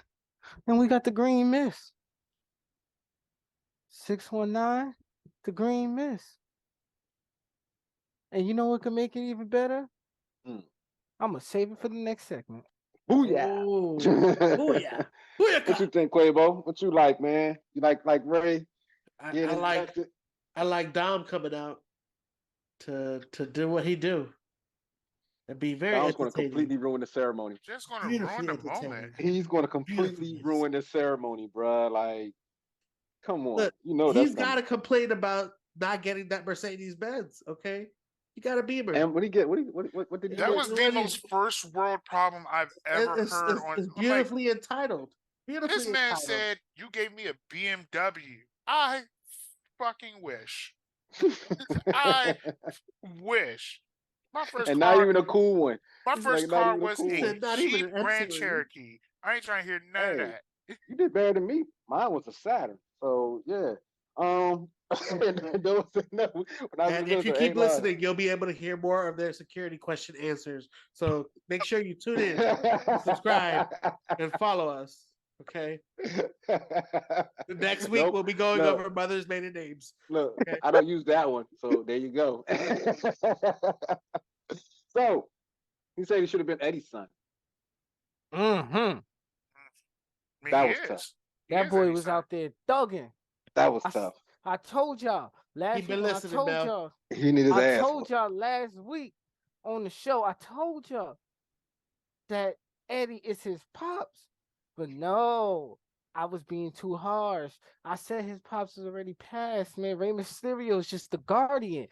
and we got the green mist. 619, the green mist. And you know what can make it even better? Hmm. I'm gonna save it for the next segment. Booyah! Oh, booyah. What you Booyaka. think, Quavo? What you like, man? You like Ray getting inducted? I like Dom coming out to do what he do and be very Dom's going to entertaining. completely ruin the ceremony. Just gonna Beautifully ruin the moment. entertaining. He's going to completely Beautifully. ruin the ceremony, bruh. Like, come on. Look, You know that's he's got to complain about not getting that Mercedes Benz. Okay, you got a Beamer. And what did he get? What did he That get? was the most first world problem I've ever heard on. It's I'm like, beautifully entitled. Beautifully this man entitled. said, "You gave me a BMW. I fucking wish. I wish. My first and car. not even a cool one. My He's first like, not car even a was cool a one. Not even Jeep an M Grand series. Cherokee. I ain't trying to hear none of Hey, that. you did better than me. Mine was a Saturn. So yeah. And if you keep listening, you'll be able to hear more of their security question answers. So make sure you tune in, subscribe, and follow us. Okay. Next week Nope. we'll be going Look. over mothers' maiden names. Look, Okay. I don't use that one. So there you go. So he said he should have been Eddie's son. Mm-hmm. I mean, That he was is. tough. He That is boy Eddie's was son. out there thugging. That was tough. I told y'all last Keep it week. When listening, I told Mel. y'all. He needed his I ass. told y'all last week on the show. I told y'all that Eddie is his pops, but no, I was being too harsh. I said his pops was already passed, man. Rey Mysterio is just the guardian.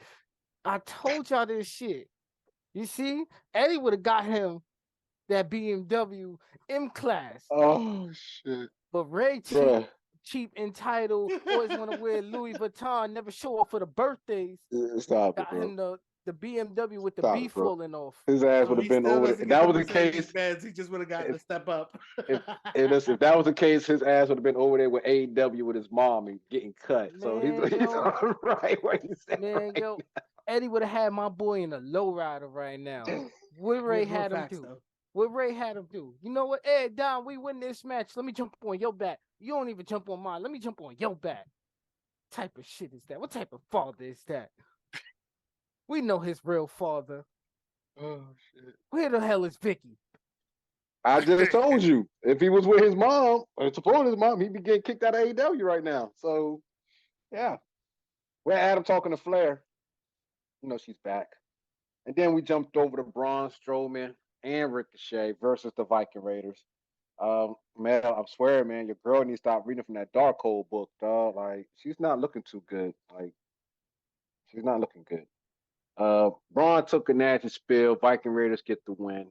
I told y'all this shit. You see, Eddie would have got him that BMW M class, Oh shit. but Ray Bruh. cheap entitled, always want to wear Louis Vuitton, never show up for the birthdays. Stop it, Got bro. him the BMW with the Stop B it, bro. falling off. His ass would have He been still over doesn't there. get If that the was the Mercedes case, Benz, he just would have gotten a step up. if that was the case, his ass would have been over there with AEW with his mom and getting cut. So Man, he's all right where he's at. Man, Right yo, Eddie would have had my boy in a lowrider right now. What Ray Real had him facts, do? though. What Ray had him do? You know what? Hey, Don, we win this match. Let me jump on your back. You don't even jump on mine. Let me jump on your back. What type of shit is that? What type of father is that? We know his real father. Oh shit. Where the hell is Vicky? I just told you, if he was with his mom or supporting his mom, he'd be getting kicked out of AEW right now. So yeah. We're Adam talking to Flair. You know she's back. And then we jumped over to Braun Strowman and Ricochet versus the Viking Raiders. Man, I swear, man, your girl needs to stop reading from that Darkhold book, dog. Like, she's not looking too good. Like, she's not looking good. Braun took a nasty spill. Viking Raiders get the win.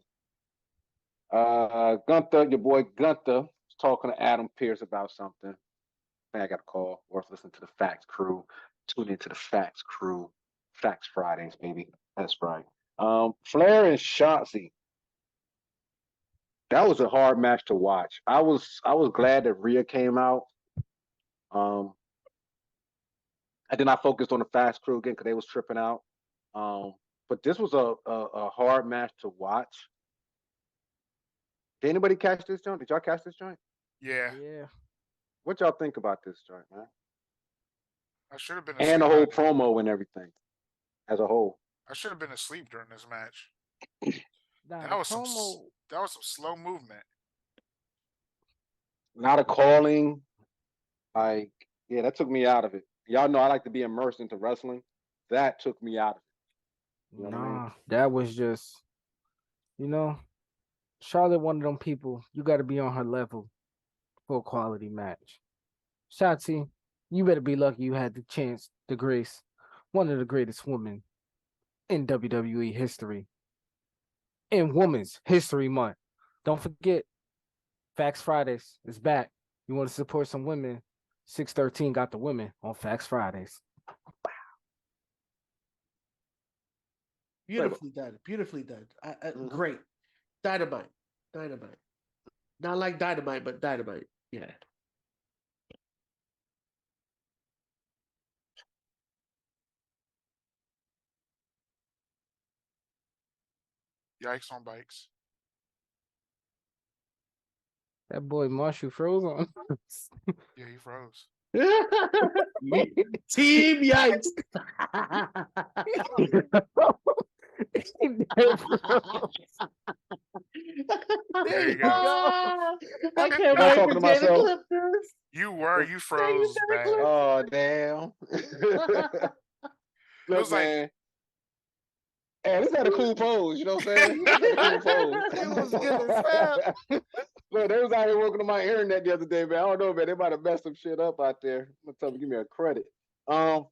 Gunther, your boy Gunther, was talking to Adam Pearce about something. I got a call. Worth listening to the Facts Crew. Tune into the Facts Crew. Facts Fridays, baby. That's right. Flair and Shotzi. That was a hard match to watch. I was glad that Rhea came out. And then I focused on the Fast Crew again because they was tripping out. But this was a hard match to watch. Did anybody catch this joint? Did y'all catch this joint? Yeah. Yeah. What y'all think about this joint, man? I should have been And asleep. the whole promo and everything as a whole. I should have been asleep during this match. Nah, That was some slow movement. Not a calling. Like, yeah, that took me out of it. Y'all know I like to be immersed into wrestling. That took me out of it. You know what I mean? Nah, that was just, you know, Charlotte, one of them people, you got to be on her level for a quality match. Shotzi, you better be lucky you had the chance, the grace, one of the greatest women in WWE history, in Women's History Month. Don't forget, Facts Fridays is back. You want to support some women? 613 got the women on Facts Fridays. Beautifully done. Beautifully done. Great. Dynamite. Dynamite. Not like dynamite, but dynamite. Yeah. Yikes on bikes. That boy Marshall froze on. Yeah, he froze. Team Yikes. There you go. I can't Was I wait talking for to Jay to myself? clip this. You froze bad. Oh damn! It Look, was like man. Hey, this had a cool pose. You know what I'm saying? This had a cool pose. It was good as hell. Look, they was out here working on my internet the other day, man. I don't know, man. They might have messed some shit up out there. I'm gonna tell them, give me a credit. So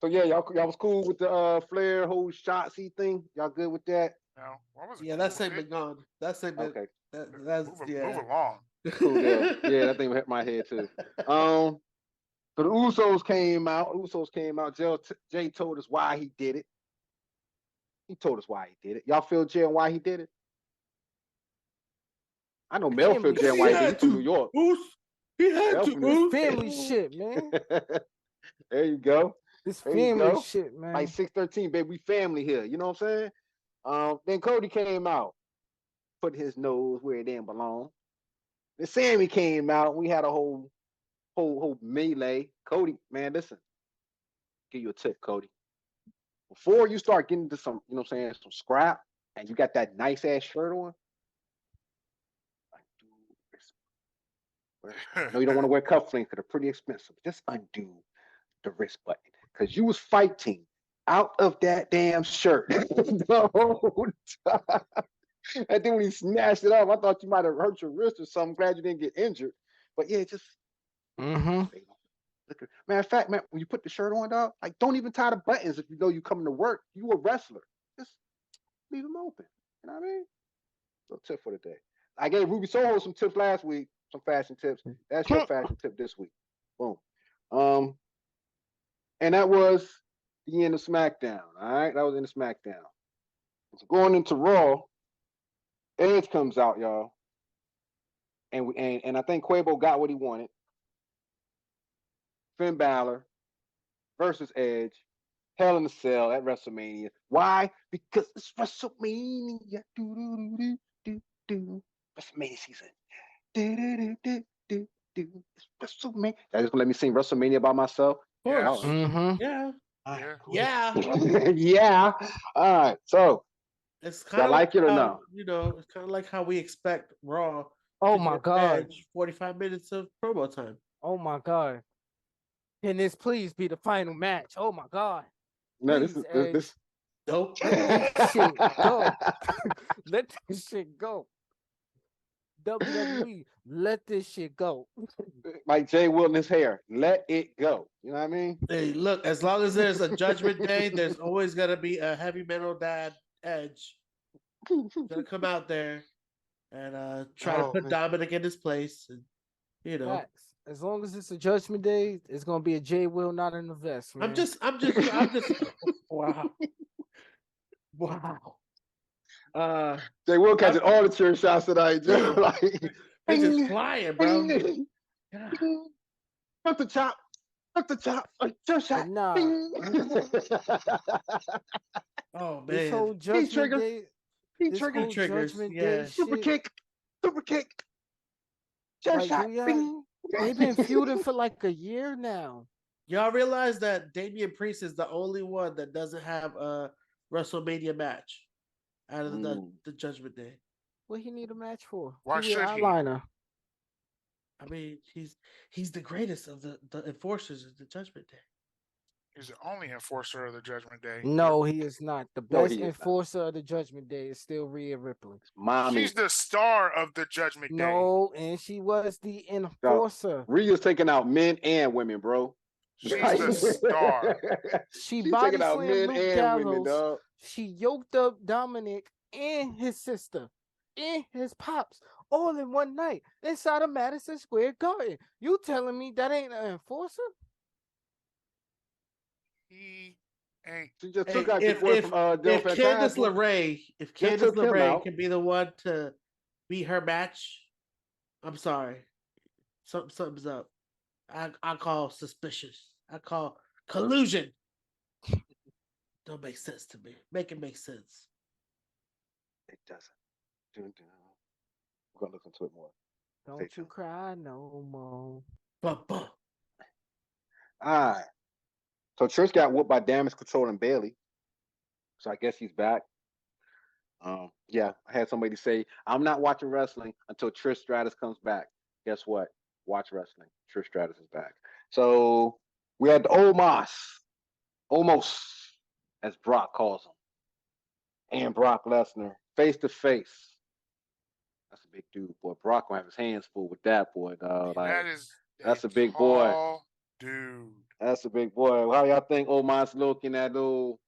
yeah, y'all was cool with the Flair whole Shotzi thing. Y'all good with that? no, what was it? Yeah, that segment gone. That segment. Okay, That's Move along. cool deal. Yeah, that thing hit my head too. So the Usos came out. Jay told us why he did it. He told us why he did it. Y'all feel Jay and why he did it? I know Mel feel Jay and why he did it. He's from New York. He had Mel to. from New- Family shit, man. There you go. This There you family go. shit, man. Like 613, baby, we family here. You know what I'm saying? Then Cody came out, put his nose where it didn't belong. Then Sammy came out. We had a whole melee. Cody, man, listen, give you a tip, Cody. Before you start getting into some, you know what I'm saying, some scrap, and you got that nice ass shirt on, I know you don't want to wear cufflinks because they're pretty expensive. Just undo the wrist button because you was fighting out of that damn shirt the whole time. And then when he snatched it up, I thought you might have hurt your wrist or something. Glad you didn't get injured. But yeah, just matter of fact, man, when you put the shirt on, dog, like don't even tie the buttons if you know you coming to work. You a wrestler. Just leave them open. You know what I mean? So tip for the day. I gave Ruby Soho some tips last week, some fashion tips. That's your fashion tip this week. Boom. And that was the end of SmackDown. All right, that was the end of SmackDown. So going into Raw, Edge comes out, y'all, and I think Quavo got what he wanted. Finn Balor versus Edge, Hell in a Cell at WrestleMania. Why? Because it's WrestleMania. WrestleMania season. It's WrestleMania. That just gonna let me sing WrestleMania by myself. Of course. Yeah. Yeah. Yeah. All right. So It's kind of like it or no? It's kind of like how we expect Raw. Oh to my give God. Edge 45 minutes of promo time. Oh my God. Can this please be the final match? Oh my God. No, Please, this. Nope. Let this shit go. Let this shit go. WWE, let this shit go. Like Jay Will in his hair. Let it go. You know what I mean? Hey, look, as long as there's a Judgment Day, there's always gonna be a heavy metal dad Edge gonna come out there and try to put Dominic in his place. And, Facts. As long as it's a Judgment Day, it's gonna be a Jay Will, not in the vest, man. I'm just. Wow. Wow. Jay Will catching all the chair shots tonight. Just like It's just flying, bro. Up the chop. Up the chop. Chair shot. Nah. Oh man. This whole Judgment Day. This whole triggers. Judgment Yeah. Day Super shit, kick. Super kick. Chair like, shot. they've been feuding for like a year now. Y'all realize that Damian Priest is the only one that doesn't have a WrestleMania match out of the Judgment Day. What he need a match for? Why He should he? outliner. I mean, he's the greatest of the enforcers of the Judgment Day. He's the only enforcer of the Judgment Day. No, he is not. The No, best he is not. enforcer of the Judgment Day is still Rhea Ripley. Mommy. She's the star of the Judgment Day. No, and she was the enforcer. Rhea's taking out men and women, bro. She's the star. She's taking body out slammed men Luke and Gallows. women, dog. She yoked up Dominic and his sister and his pops all in one night inside of Madison Square Garden. You telling me that ain't an enforcer? He ain't. She just took out your boy from Del if Candice Fantasma. LeRae, can be the one to beat her match, I'm sorry, something's up. I call suspicious. I call collusion. Don't make sense to me. Make it make sense. It doesn't. We're gonna look into it more. Don't you cry no more. All right. So Trish got whooped by Damage Control and Bailey. So I guess he's back. Yeah, I had somebody say, I'm not watching wrestling until Trish Stratus comes back. Guess what? Watch wrestling. Trish Stratus is back. So we had the Omos, as Brock calls him, and Brock Lesnar face to face. That's a big dude, boy. Brock gonna have his hands full with that boy, dog. Like, that's a big boy. Dude. That's a big boy. How y'all think Omos looking that little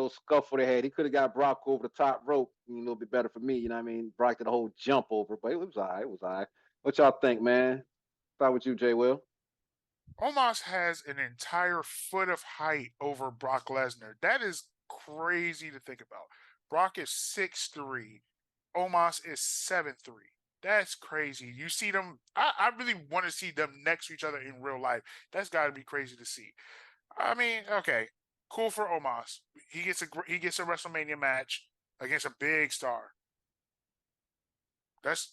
scuffle they had? He could have got Brock over the top rope, a little bit better for me. You know what I mean? Brock did a whole jump over, but it was all right. It was all right. What y'all think, man? Start with you, Jay Will. Omos has an entire foot of height over Brock Lesnar. That is crazy to think about. Brock is 6'3". Omos is 7'3". That's crazy. You see them. I really want to see them next to each other in real life. That's got to be crazy to see. I mean, okay, cool for Omos. He gets a WrestleMania match against a big star. That's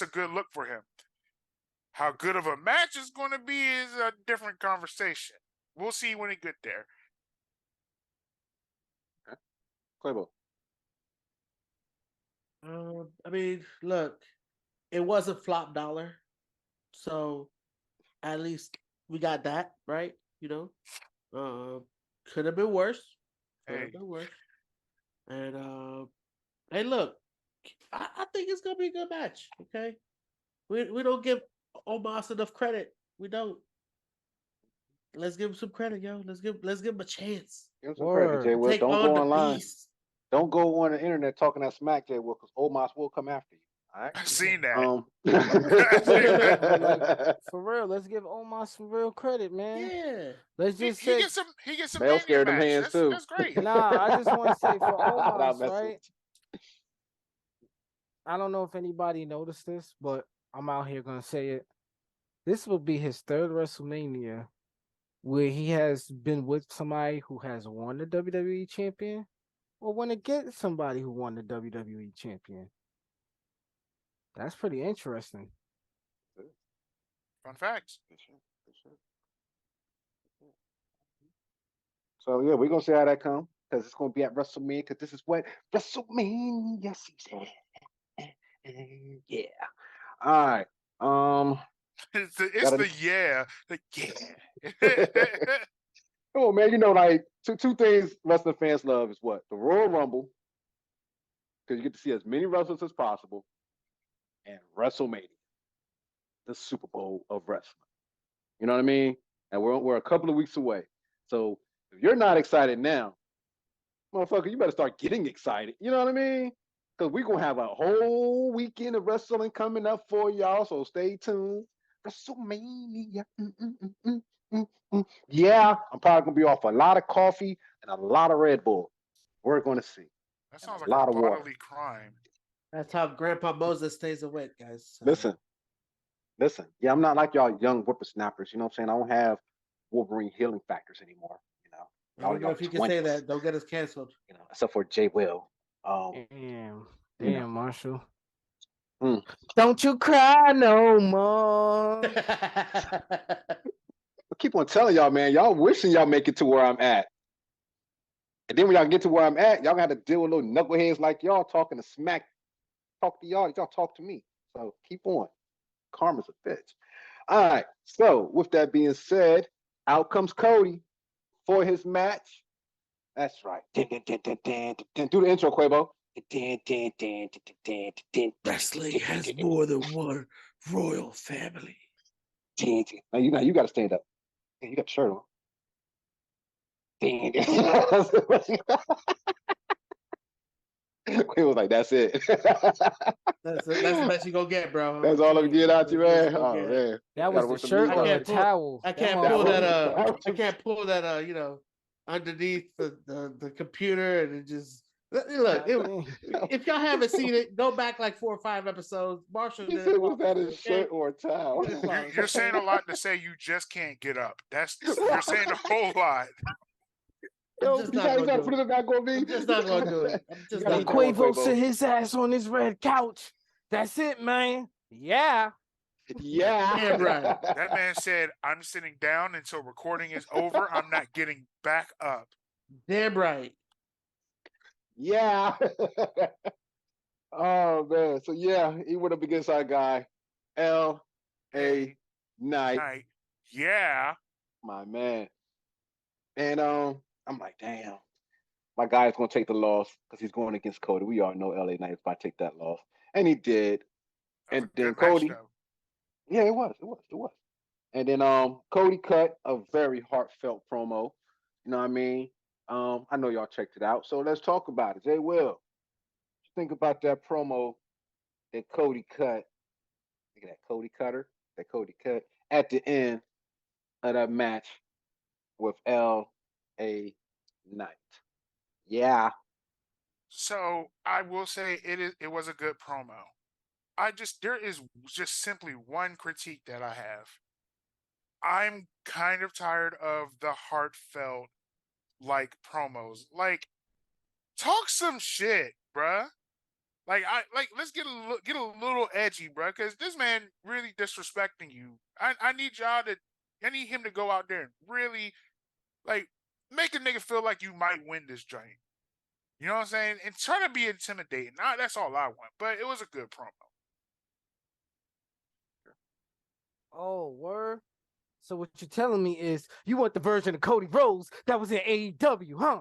a good look for him. How good of a match is going to be is a different conversation. We'll see when it get there. Okay. Quabo. I mean, look, it wasn't flop dollar, so at least we got that right. Could have been worse. And hey, look, I think it's gonna be a good match. Okay, we don't give Omos enough credit. We don't. Let's give him some credit, yo. Let's give him a chance. Give him some credit, Jay Will. Take Don't on go the online. beast. Don't go on the internet talking that smack, Jay Will, because Omos will come after you. All right. I've seen that. But like, for real, let's give Omos some real credit, man. Yeah. Let's just he gets some They'll mania scare them match. hands too. That's great. Nah, I just want to say for Omos, Nah, right? I don't know if anybody noticed this, but I'm out here gonna say it. This will be his third WrestleMania where he has been with somebody who has won the WWE champion or want to get somebody who won the WWE champion. That's pretty interesting. Fun facts. For sure. So yeah, we're gonna see how that comes because it's gonna be at WrestleMania because this is what WrestleMania season. Yeah. All right. It's the yeah. Oh man, like two things wrestling fans love is what? The Royal Rumble, because you get to see as many wrestlers as possible, and WrestleMania, the Super Bowl of wrestling. You know what I mean? And we're a couple of weeks away. So if you're not excited now, motherfucker, you better start getting excited. You know what I mean? Because we're going to have a whole weekend of wrestling coming up for y'all. So stay tuned. WrestleMania. Yeah, I'm probably going to be off a lot of coffee and a lot of Red Bull. We're going to see. That sounds and like a lot a of water. bodily crime. That's how Grandpa Moses stays awake, guys. So. Listen. Yeah, I'm not like y'all young whippersnappers. You know what I'm saying? I don't have Wolverine healing factors anymore. I don't know if you can say that. Don't get us canceled. Except for Jay Will. Damn, Marshall. Don't you cry no more. I keep on telling y'all, man. Y'all wishing y'all make it to where I'm at. And then when y'all get to where I'm at, y'all got to deal with little knuckleheads like y'all talking to smack. Talk to y'all. Y'all talk to me. So keep on. Karma's a bitch. All right. So with that being said, out comes Cody for his match. That's right. Do the intro, Quavo. Wrestling has more than one royal family. Now you got to stand up. You got the shirt on. Quavo was like, "That's it. That's the best you gonna get, bro. That's all I'm getting out you, man. Oh get. man, That gotta was the work some shirt music or on the it. towel. I can't That pull motherfucker- that. I can't pull that. Underneath the computer, and it just look. If y'all haven't seen it, go back like 4 or 5 episodes. Marshall He did. said, "Was that a shirt or a towel?" You're saying a lot to say you just can't get up. You're saying a whole lot. Yo, just you not gotta gonna put do it back on me. I'm just not gonna do it. I'm just You gotta Hey, not put that gonna. on Quavo sit his ass on his red couch. That's it, man. Yeah. Yeah. Damn right. That man said, "I'm sitting down until recording is over. I'm not getting back up." Damn right. Yeah. Oh man. So yeah, he went up against our guy, L.A. Knight, Yeah. my man. And I'm like, damn, my guy's gonna take the loss because he's going against Cody. We all know L.A. Knight is about to take that loss, and he did. That was And a then good match, Cody, though. yeah, it was. And then Cody cut a very heartfelt promo. You know what I mean? I know y'all checked it out, so let's talk about it. Jay Will, think about that promo that Cody cut. Look at that Cody cutter. That Cody cut at the end of that match with L.A. Knight. Yeah. So I will say it was a good promo. There is just simply one critique that I have. I'm kind of tired of the heartfelt like promos. Like, talk some shit, bruh. Let's get a little edgy, bruh, because this man really disrespecting you. I need him to go out there and really like make a nigga feel like you might win this joint. You know what I'm saying? And try to be intimidating. That's all I want. But it was a good promo. Oh, word. So what you're telling me is you want the version of Cody Rhodes that was in AEW, huh?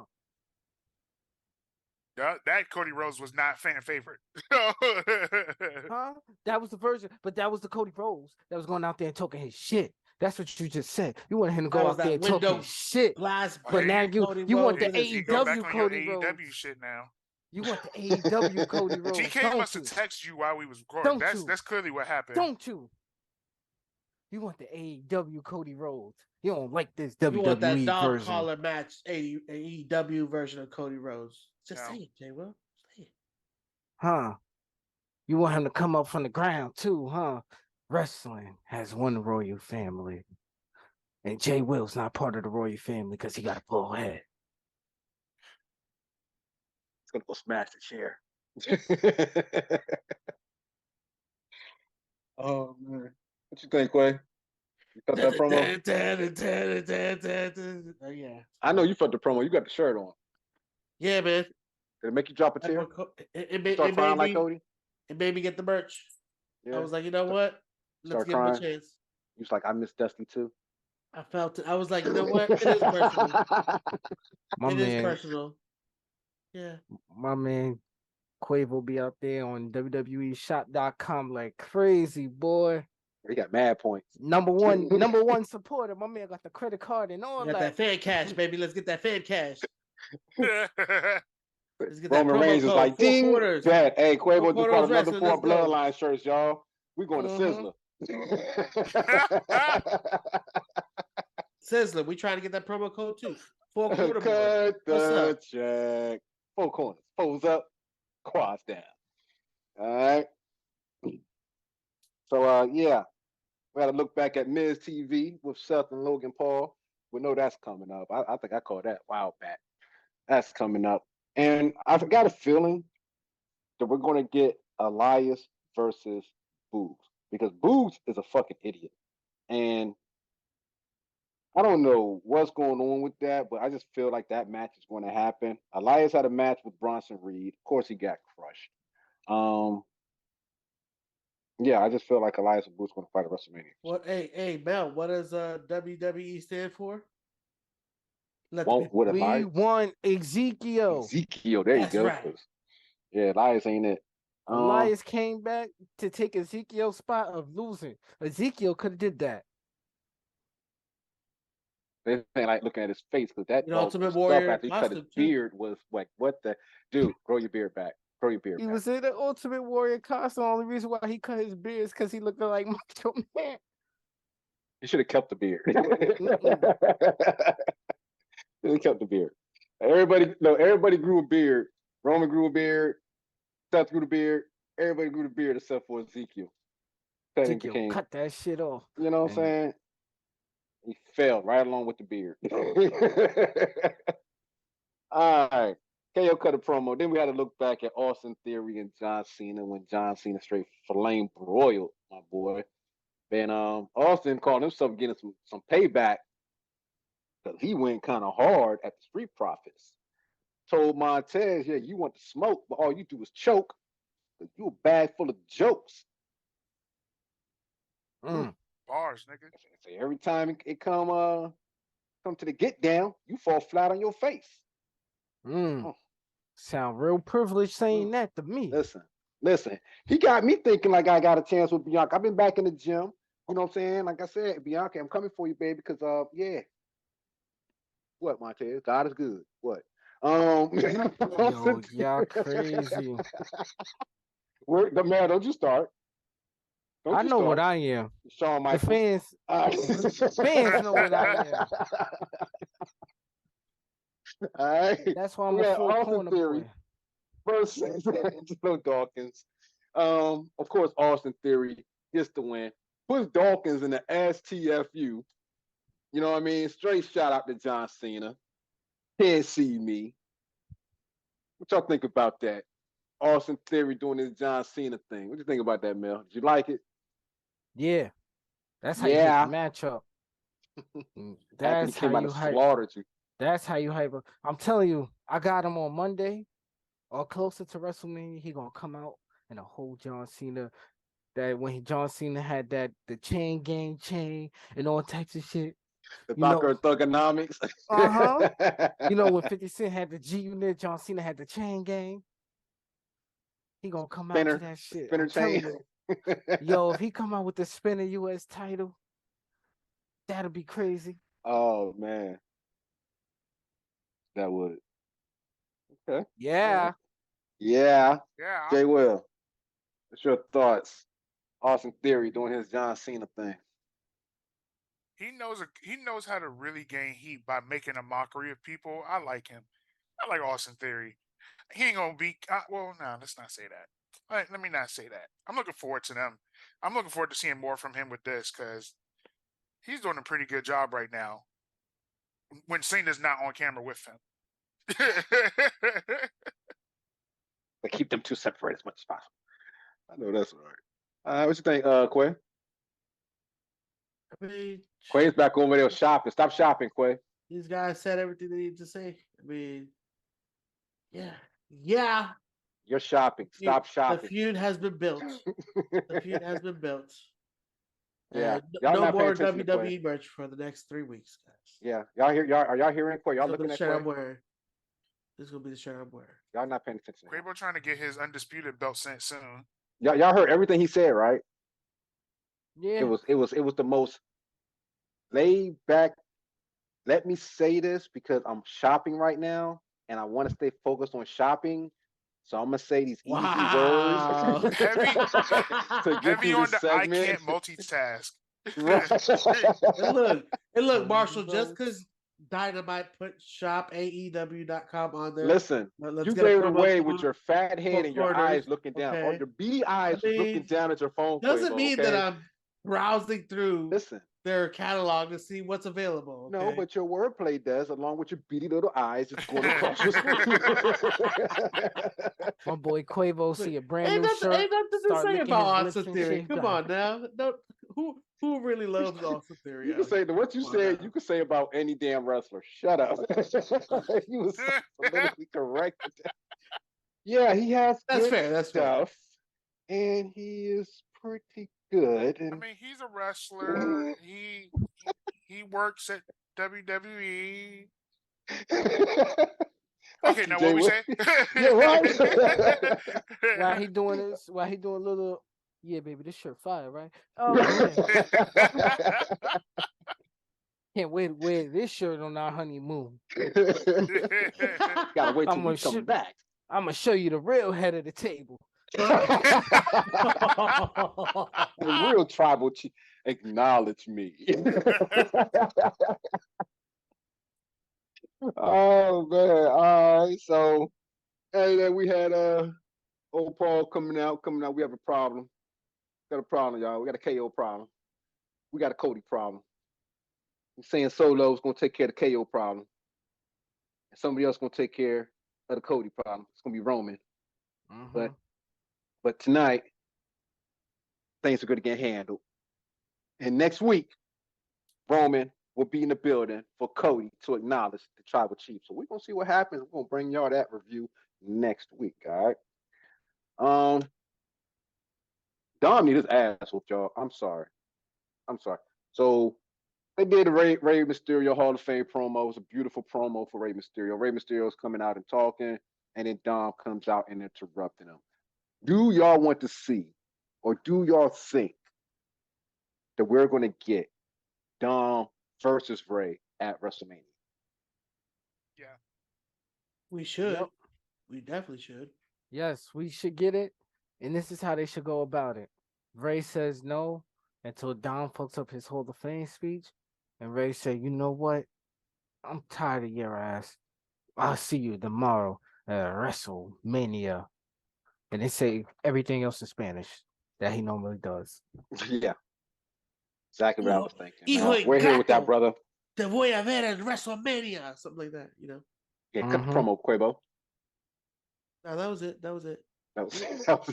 That Cody Rhodes was not fan favorite. Huh? That was the version, but that was the Cody Rhodes that was going out there and talking his shit. That's what you just said. You wanted him to go out there and talk his shit. Glass, But now you want the You go back AEW on your Cody AEW Rhodes. shit now. You want the AEW Cody Rhodes, GK must have texted you while we was recording. That's clearly what happened. Don't you? You want the AEW Cody Rhodes. You don't like this WWE You want that dog version. collar match AEW version of Cody Rhodes. Just say it, Jay Will. Say it. Huh? You want him to come up from the ground too, huh? Wrestling has one royal family. And Jay Will's not part of the royal family because he got a full head. It's gonna go smash the chair. Oh man. What you think, Quay? You felt that promo? Oh, yeah. I know you felt the promo. You got the shirt on. Yeah, man. Did it make you drop a tear? It Start crying like Cody? made me get the merch. Yeah. I was like, you know what? Let's Start give him a crying. chance. You was like, I miss Dusty too. I felt it. I was like, you know what? It is personal. It is personal. Yeah. My man Quavo be out there on WWEshop.com like crazy, boy. He got mad points. Number one supporter. My man got the credit card and all Got that fan cash, baby. Let's get that fan cash. Let's get that Roman promo Reigns is code. like, 4 ding, quarters. bet. Hey, Quavo just bought another Wrestling, 4 let's go. Bloodline shirts, y'all. We going to Sizzler. Sizzler, we trying to get that promo code too. 4 quarter boy. Cut What's the up? check. 4 corners. Foes up, quads down. All right. So, yeah, we got to look back at Miz TV with Seth and Logan Paul. We know that's coming up. I think I called that a while back. That's coming up. And I've got a feeling that we're going to get Elias versus Boogs because Boogs is a fucking idiot. And I don't know what's going on with that, but I just feel like that match is going to happen. Elias had a match with Bronson Reed. Of course, he got crushed. Yeah, I just feel like Elias and Boots going to fight at WrestleMania. What? Hey, Mel. What does WWE stand for? Let the Won't people. with We Elias? want Ezekiel. Ezekiel, there you That's go. right. Yeah, Elias ain't it. Elias came back to take Ezekiel's spot of losing. Ezekiel could have did that. They ain't like looking at his face because that Ultimate stuff Warrior after he cut his costume too. beard was like, what the dude? Grow your beard back. Grow your beard He back. was in the Ultimate Warrior costume. The only reason why he cut his beard is because he looked like Macho Man. You should have kept the beard. Should have kept the beard. Everybody grew a beard. Roman grew a beard. Seth grew a beard. Everybody grew a beard except for Ezekiel. Ezekiel, cut that shit off. You know what I'm saying? He fell right along with the beard. All right. KO cut a promo. Then we had to look back at Austin Theory and John Cena when John Cena straight flame broiled my boy. Then Austin called himself getting some payback because he went kind of hard at the Street Profits. Told Montez, yeah, you want to smoke, but all you do is choke. You a bag full of jokes. Bars, nigga. So every time it come to the get down, you fall flat on your face. Sound real privileged saying that to me. Listen. He got me thinking like I got a chance with Bianca. I've been back in the gym. You know what I'm saying? Like I said, Bianca, I'm coming for you, baby, because yeah. What, Montez? God is good. What? Yo, y'all crazy. The man, don't you start. I know what I am. Shawn Michaels. The fans know what I am. All right. That's why I'm a full corner boy. Versus Angelo Dawkins. Of course, Austin Theory gets the win. Puts Dawkins in the STFU. You know what I mean? Straight shout out to John Cena. Can't see me. What y'all think about that? Austin Theory doing his John Cena thing. What do you think about that, Mel? Did you like it? Yeah. That's how you hype the matchup. That's how you hype. Slaughtered you. That's how you hype. I'm telling you, I got him on Monday or closer to WrestleMania. He gonna come out in a whole John Cena. That when John Cena had the chain gang chain and all types of shit. The Thacker Thugonomics. You know, when 50 Cent had the G Unit, John Cena had the chain gang. He gonna come out to that shit. Spinner chain. Yo, if he come out with the spinner US title, that'll be crazy. Oh man. That would. Okay. Yeah. Yeah. Jay Will. What's your thoughts? Austin Theory doing his John Cena thing. He knows how to really gain heat by making a mockery of people. I like him. I like Austin Theory. He ain't gonna be let's not say that. Let me not say that. I'm looking forward to them. I'm looking forward to seeing more from him with this because he's doing a pretty good job right now when Cena's not on camera with him. They keep them two separate as much as possible. I know that's right. What you think, Quay? I mean, Quay's back over there shopping. Stop shopping, Quay. These guys said everything they need to say. I mean, yeah. You're shopping. Stop shopping. The feud has been built. Yeah. No more WWE merch for the next 3 weeks, guys. Yeah. Are y'all hearing Quay? Y'all looking at Quay? This is gonna be the shirt I'm wearing. Y'all not paying attention. Quavo trying to get his undisputed belt sent soon. Y'all heard everything he said, right? Yeah. It was the most laid back. Let me say this because I'm shopping right now and I want to stay focused on shopping. So I'm gonna say these easy words. Heavy on the segment. I can't multitask. and look, Marshall, just because Dynamite put shopaew.com on there. Listen, you gave it away with your fat head and your eyes looking down. Or your beady eyes looking down at your phone. Doesn't mean that I'm browsing through their catalog to see what's available. Okay? No, but your wordplay does, along with your beady little eyes. It's going across your screen. My boy Quavo see a brand new shirt. Ain't nothing to say about Austin Theory. Come on now. Who really loves Austin Theory? You can say what you said. You can say about any damn wrestler. Shut up. He was politically correct. Yeah, he has. That's fair. That's stuff, fair. and he is pretty good. I And mean, he's a wrestler. He works at WWE. Okay, now what Jay we Will. say? Yeah, right. While he doing this, while he doing a little, yeah, baby, this shirt fire, right? Oh yeah, can't wait to wear this shirt on our honeymoon. Gotta wait till I'm we gonna come back. I'm gonna show you the real head of the table. The real tribal chief, acknowledge me. Oh man! All right, so hey, then we had old Paul coming out. We have a problem. Got a problem, y'all. We got a KO problem. We got a Cody problem. He's saying Solo's gonna take care of the KO problem, and somebody else gonna take care of the Cody problem. It's gonna be Roman. Mm-hmm. But tonight things are gonna get handled. And next week, Roman will be in the building for Cody to acknowledge the tribal chief. So we're gonna see what happens. We're gonna bring y'all that review next week. All right. Dom need his ass whooped, y'all. I'm sorry. So they did a Rey Mysterio Hall of Fame promo. It was a beautiful promo for Rey Mysterio. Rey Mysterio's coming out and talking, and then Dom comes out and interrupting him. Do y'all want to see, or do y'all think that we're going to get Dom versus Rey at WrestleMania? Yeah. We should. Yep. We definitely should. Yes, we should get it, and this is how they should go about it. Ray says no until Dom fucks up his Hall of Fame speech, and Ray said, "You know what? I'm tired of your ass. I'll see you tomorrow at WrestleMania." And they say everything else in Spanish that he normally does. Yeah, exactly what I was thinking. Hijo We're here with that, gato. brother. Te voy a ver en WrestleMania. Something like that, you know? Yeah, cut the promo, Quabo. No, that was it. That was it. That was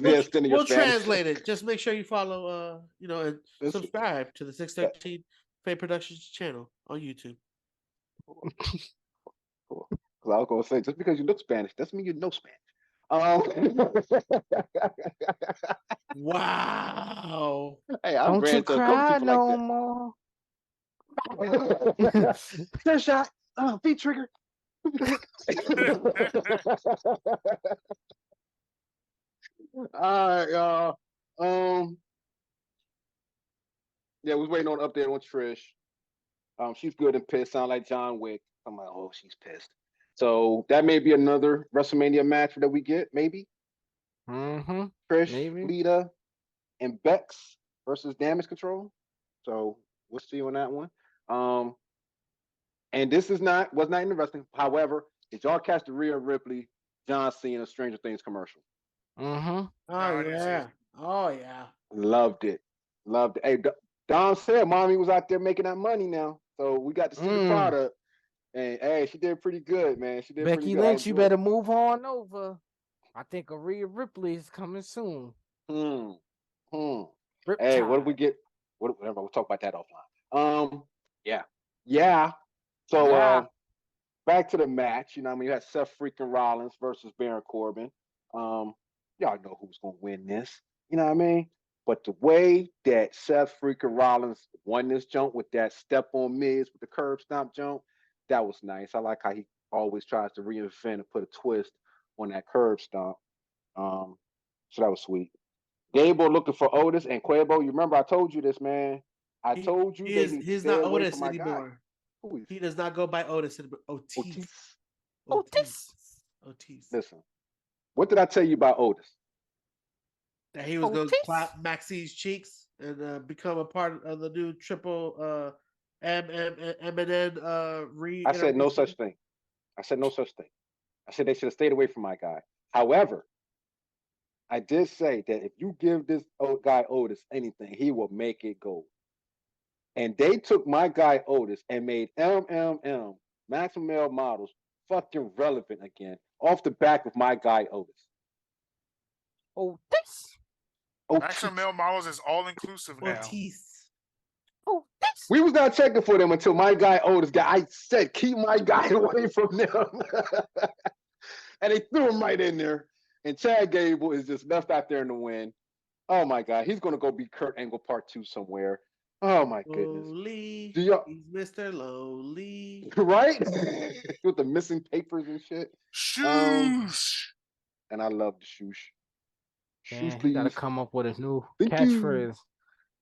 the extent of your We'll Spanish. translate it. Just make sure you follow, and subscribe to the 613 Faye Productions channel on YouTube. Cool. Because I was going to say, just because you look Spanish doesn't mean you know Spanish. Wow. Hey, I Don't ran you into a couple cry people no like more. that. Third shot. V trigger. All right, y'all. Yeah, we was waiting on an update on Trish. She's good and pissed. Sound like John Wick. I'm like, oh, she's pissed. So that may be another WrestleMania match that we get, maybe. Mm-hmm. Trish, Maybe. Lita, and Bex versus Damage Control. So we'll see on that one. And this was not interesting. However, did y'all catch the Rhea Ripley, John Cena, Stranger Things commercial? Mm-hmm. Oh, yeah. Oh, yeah. Loved it. Hey, Don said mommy was out there making that money now. So we got to see the product. And hey, she did pretty good, man. She did Becky pretty good. Lynch, you better move on over. I think Rhea Ripley is coming soon. Hey, Riptide. what did we get? Whatever, we'll talk about that offline. Yeah. So back to the match. You know what I mean? You had Seth freaking Rollins versus Baron Corbin. Y'all know who's gonna win this. You know what I mean? But the way that Seth freaking Rollins won this jump with that step on Miz with the curb stomp jump, that was nice. I like how he always tries to reinvent and put a twist on that curb stomp. So that was sweet. Gable looking for Otis and Quavo. You remember I told you this, man. I told you they need to stay not away Otis from my anymore. guy. He does not go by Otis anymore. Otis. Listen, what did I tell you about Otis? That he was going to clap Maxine's cheeks and become a part of the new triple M&N I said no such thing. I said they should have stayed away from my guy. However, I did say that if you give this guy Otis anything, he will make it gold. And they took my guy Otis and made Maximum Male Models fucking relevant again off the back of my guy Otis. Maximum Male Models is all inclusive now. We was not checking for them until my guy Otis got. I said keep my guy away from them, and they threw him right in there. And Chad Gable is just left out there in the wind. Oh my God, he's gonna go be Kurt Angle Part 2 somewhere. Oh my goodness. Lowly. Do y'all He's Mr. Lowly. right? With the missing papers and shit. Shoosh. And I love the shoosh. Shoosh, Man, he got to please. come up with a new Thank you. catchphrase.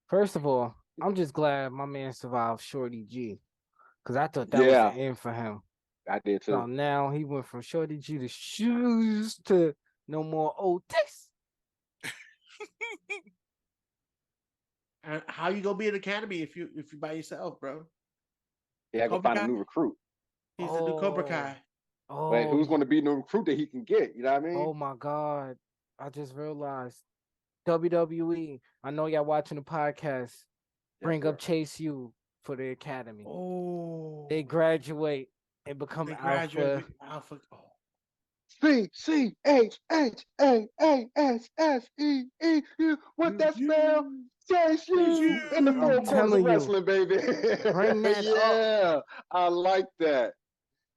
First of all, I'm just glad my man survived Shorty G, because I thought that was the Yeah, end for him. I did So too. now he went from Shorty G to shoes to no more old taste. And how you gonna be in the academy if you by yourself, bro? Yeah, I go Cobra find a Kai? new recruit. He's the new Cobra Kai. But Oh, who's going to be the recruit that he can get? You know what I mean? oh my God. I just realized WWE. I know y'all watching the podcast. Bring sir. up Chase U for the academy. Oh, They graduate and become they alpha. graduate alpha. Oh. C-C-H-H-A-S-S-E-E-U. What that spell? Chase you in the you. four I'm corners of telling you, wrestling, baby. bring that up. Yeah, I like that.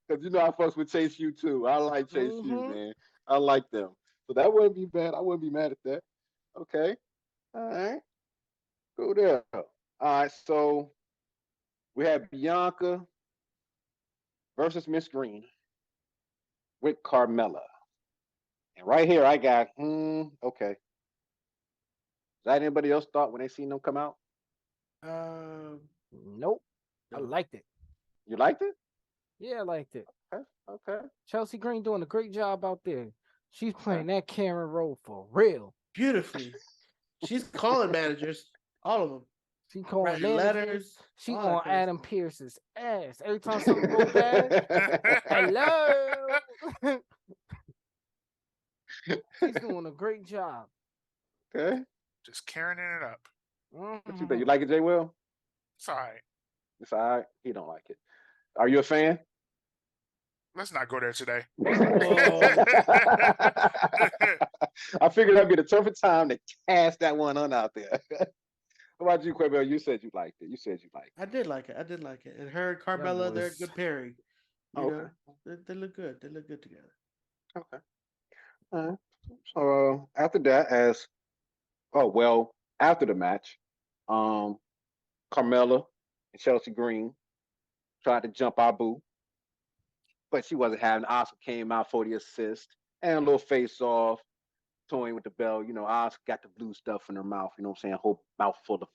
Because you know I fucks with Chase U too. I like Chase U, man. I like them. So that wouldn't be bad. I wouldn't be mad at that. Okay. All right. Go there. All right. So we have Bianca versus Miss Green with Carmella. And right here, I got, okay. Is that anybody else thought when they seen them come out? Nope. I No. liked it. You liked it? Yeah, I liked it. Okay. Chelsea Green doing a great job out there. She's playing that Karen role for real. Beautifully. She's calling managers, all of them. She calling Writing managers. letters. She all that on kind of Adam stuff. Pearce's ass. Every time something go bad, hello. She's doing a great job. Okay. Just carrying it up. What you think? You like it, Jay Will? It's all right. It's all right. He don't like it. Are you a fan? Let's not go there today. I figured that'd be the perfect time to cast that one on out there. How about you, Quabo? You said you liked it. You said you liked it. I did like it. And her and Carmella, they're a boys. good pairing. You Okay. know, they look good. They look good together. Okay. All right. So after that, after the match, Carmella and Chelsea Green tried to jump our boo, but she wasn't having. Oscar came out for the assist and a little face off, toying with the bell. You know, Oscar got the blue stuff in her mouth. You know what I'm saying? Whole mouth full of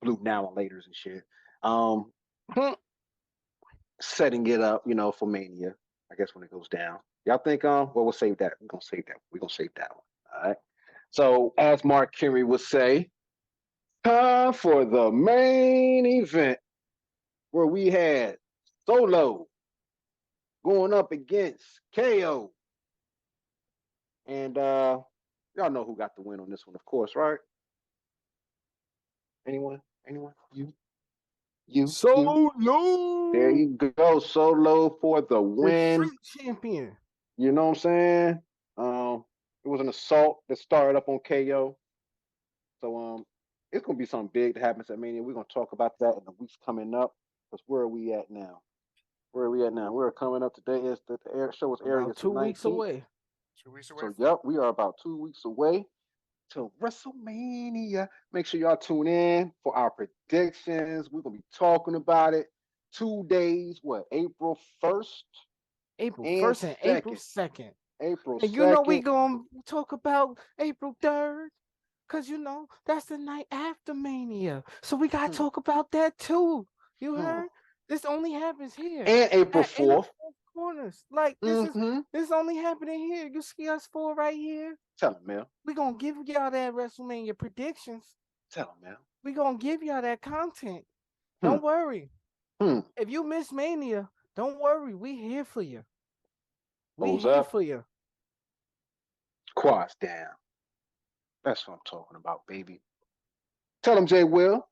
blue now and laters and shit. Setting it up, you know, for Mania. I guess when it goes down. Y'all think well, we'll save that. We're gonna save that. We're gonna save that one. All right. So as Mark Henry would say, time for the main event where we had Solo going up against KO. And y'all know who got the win on this one, of course, right? Anyone? You. Solo. There you go. Solo for the win. The street champion. You know what I'm saying? It was an assault that started up on KO. So it's gonna be something big that happens at Mania. We're gonna talk about that in the weeks coming up. Because where are we at now? We're coming up today. Is that the air show is airing About 2 weeks 19th. away. 2 weeks away. So yep, we are about 2 weeks away till WrestleMania. Make sure y'all tune in for our predictions. We're gonna be talking about it. 2 days, April 1st? April and 1st and April 2nd. 2nd. April And 2nd. you know we gonna talk about April 3rd. Cause you know that's the night after Mania. So we gotta talk about that too. You heard? This only happens here. And April in the 4th. four corners. Like this only happening here. You see us four right here. Tell him, man. We gonna give y'all that WrestleMania predictions. Tell him, man. We gonna give y'all that content. Don't worry. If you miss Mania, don't worry. We here for you. We here for you. Quads down. That's what I'm talking about, baby. Tell him, Jay Will.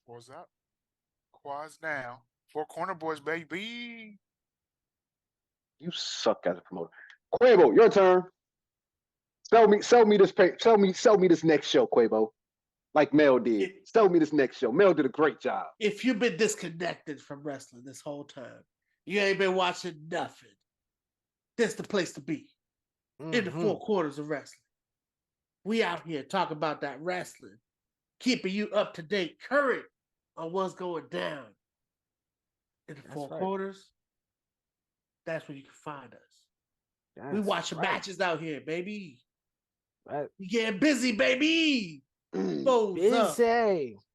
What's up? Quads down. 4 Corner Boyz, baby. You suck as a promoter. Quavo, your turn. Sell me this next show, Quavo. Like Mel did. Sell me this next show. Mel did a great job. If you've been disconnected from wrestling this whole time, you ain't been watching nothing. This the place to be. In the 4 corners of wrestling. We out here talking about that wrestling, keeping you up to date, current on what's going down in the four quarters. That's where you can find us. We watching matches out here, baby. Right. We getting busy, baby. Foes up,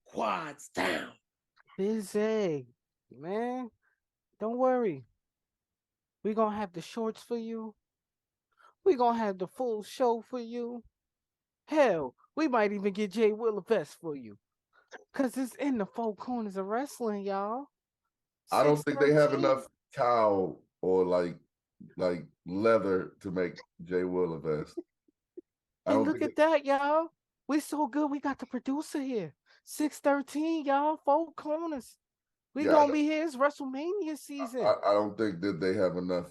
quads down. Busy, man. Don't worry. We gonna have the shorts for you. We gonna have the full show for you. Hell, we might even get Jay Will a vest for you. Cause it's in the four corners of wrestling, y'all. I don't think they have enough cow or like leather to make Jay Will a vest. And look at that, y'all. We so good. We got the producer here. 613, y'all. Four corners. We gonna be here. It's WrestleMania season. I don't think that they have enough.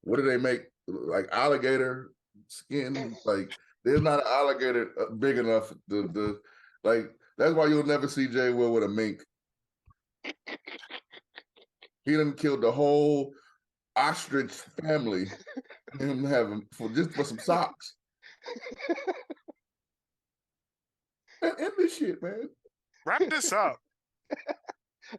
What do they make? Like alligator skin? Like there's not an alligator big enough to like. That's why you'll never see Jay Will with a mink. He done killed the whole ostrich family. Him having for some socks. End this shit, man. Wrap this up.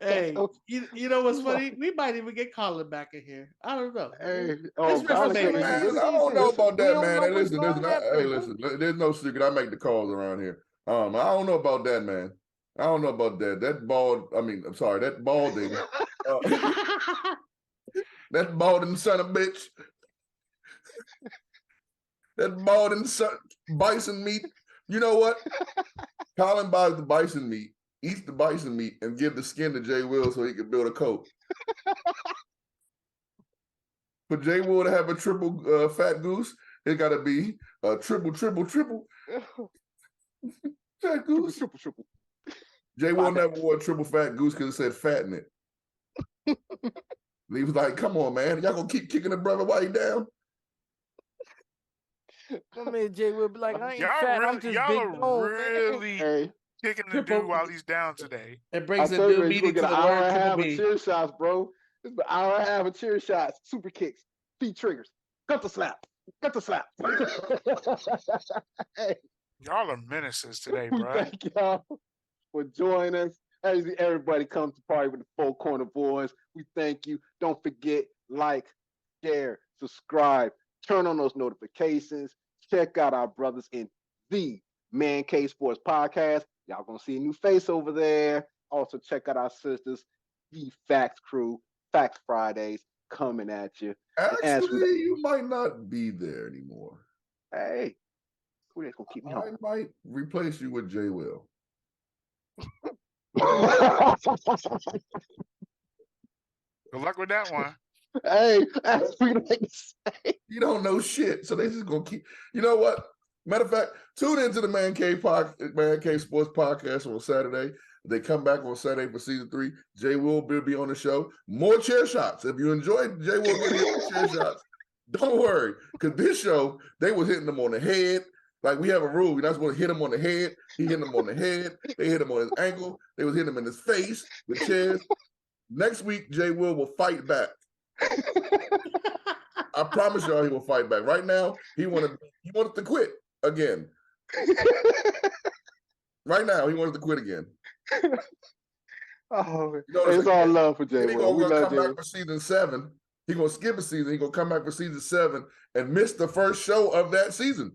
Hey, you know what's funny? We might even get Colin back in here. I don't know. Hey, It's WrestleMania. I don't know about that, man. Hey, listen. There's no secret. I make the calls around here. I don't know about that, man. I don't know about that. That balding. That balding son of a bitch. That balding son bison meat. You know what? Colin buys the bison meat, eats the bison meat, and give the skin to Jay Will so he can build a coat. For Jay Will to have a triple fat goose, it got to be a triple fat goose. Triple. Jay Will never wore a triple fat goose because it said fat in it. And he was like, "Come on, man, y'all gonna keep kicking the brother while he down?" My man Jay will be like, I ain't y'all fat, really, I'm just y'all big are bone, really kicking the dude while he's down today. It brings a new meaning to the hour and a half word of chair shots, bro. It's an hour and a half of chair shots, super kicks, feet triggers, cut the slap. Hey, Y'all are menaces today, bro. Thank y'all for joining us. As everybody comes to party with the Four Corner Boys, we thank you. Don't forget, like, share, subscribe, turn on those notifications. Check out our brothers in the Man Cave Sports Podcast. Y'all gonna see a new face over there. Also, check out our sisters, the Facts Crew, Facts Fridays, coming at you. Actually, you might not be there anymore. Hey, who that's gonna keep me home? I might replace you with Jay Will. Good luck with that one. Hey, that's what we like to say. You don't know shit, so they just gonna keep. You know what? Matter of fact, tune into the Man Cave Sports Podcast on Saturday. They come back on Saturday for season 3. Jay Will be on the show. More chair shots. If you enjoyed Jay Will getting more chair shots, don't worry, because this show they was hitting them on the head. Like we have a rule, you're not supposed to hit him on the head. He hit him on the head. They hit him on his ankle. They was hitting him in his face with chairs. Next week, Jay will fight back. I promise y'all he will fight back. Right now, he wanted to quit again. Right now, he wanted to quit again. Oh, it's all love for Jay Will. He's gonna come back for season 7. He's gonna skip a season. He's gonna come back for season 7 and miss the first show of that season.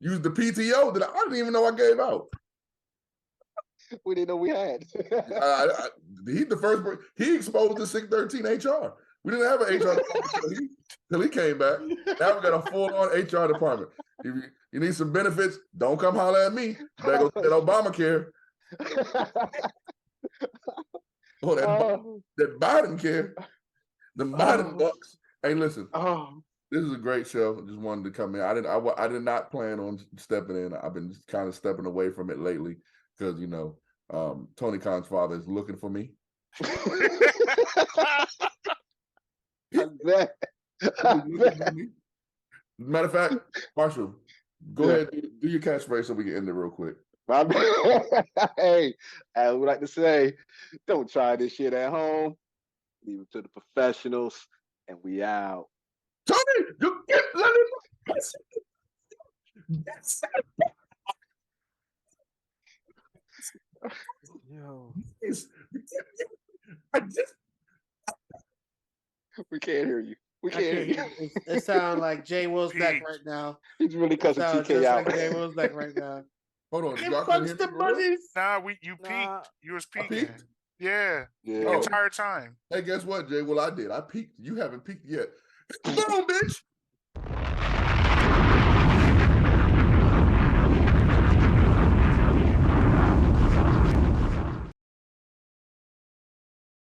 Use the PTO that I didn't even know I gave out. We didn't know we had. He exposed the 613 HR. We didn't have an HR department until he came back. Now we got a full-on HR department. If you need some benefits, don't come holler at me. Better go get Obamacare. Oh, that Biden care. The Biden bucks. Hey, listen. This is a great show. I just wanted to come in. I did not plan on stepping in. I've been kind of stepping away from it lately because Tony Khan's father is looking for me. Matter of fact, Marshall, go ahead, do your catchphrase so we can end it real quick. Hey, as we like to say, don't try this shit at home. Leave it to the professionals, and we out. Tony, you get let it. Yo, I just We can't hear you. We I can't hear can't you. hear. It sounds like Jay Will's back Peaked. right now. He's really It cussing sounds TK just out. like Jay Will's back right now. hold on. It Y'all couldn't punch hear the me for real? bunnies. Nah, you peaked. Nah. You was I peaking. peaked? Yeah, the Yeah. Oh. entire time. Hey, guess what, Jay? Well, I did. I peaked. You haven't peaked yet. Come on, bitch.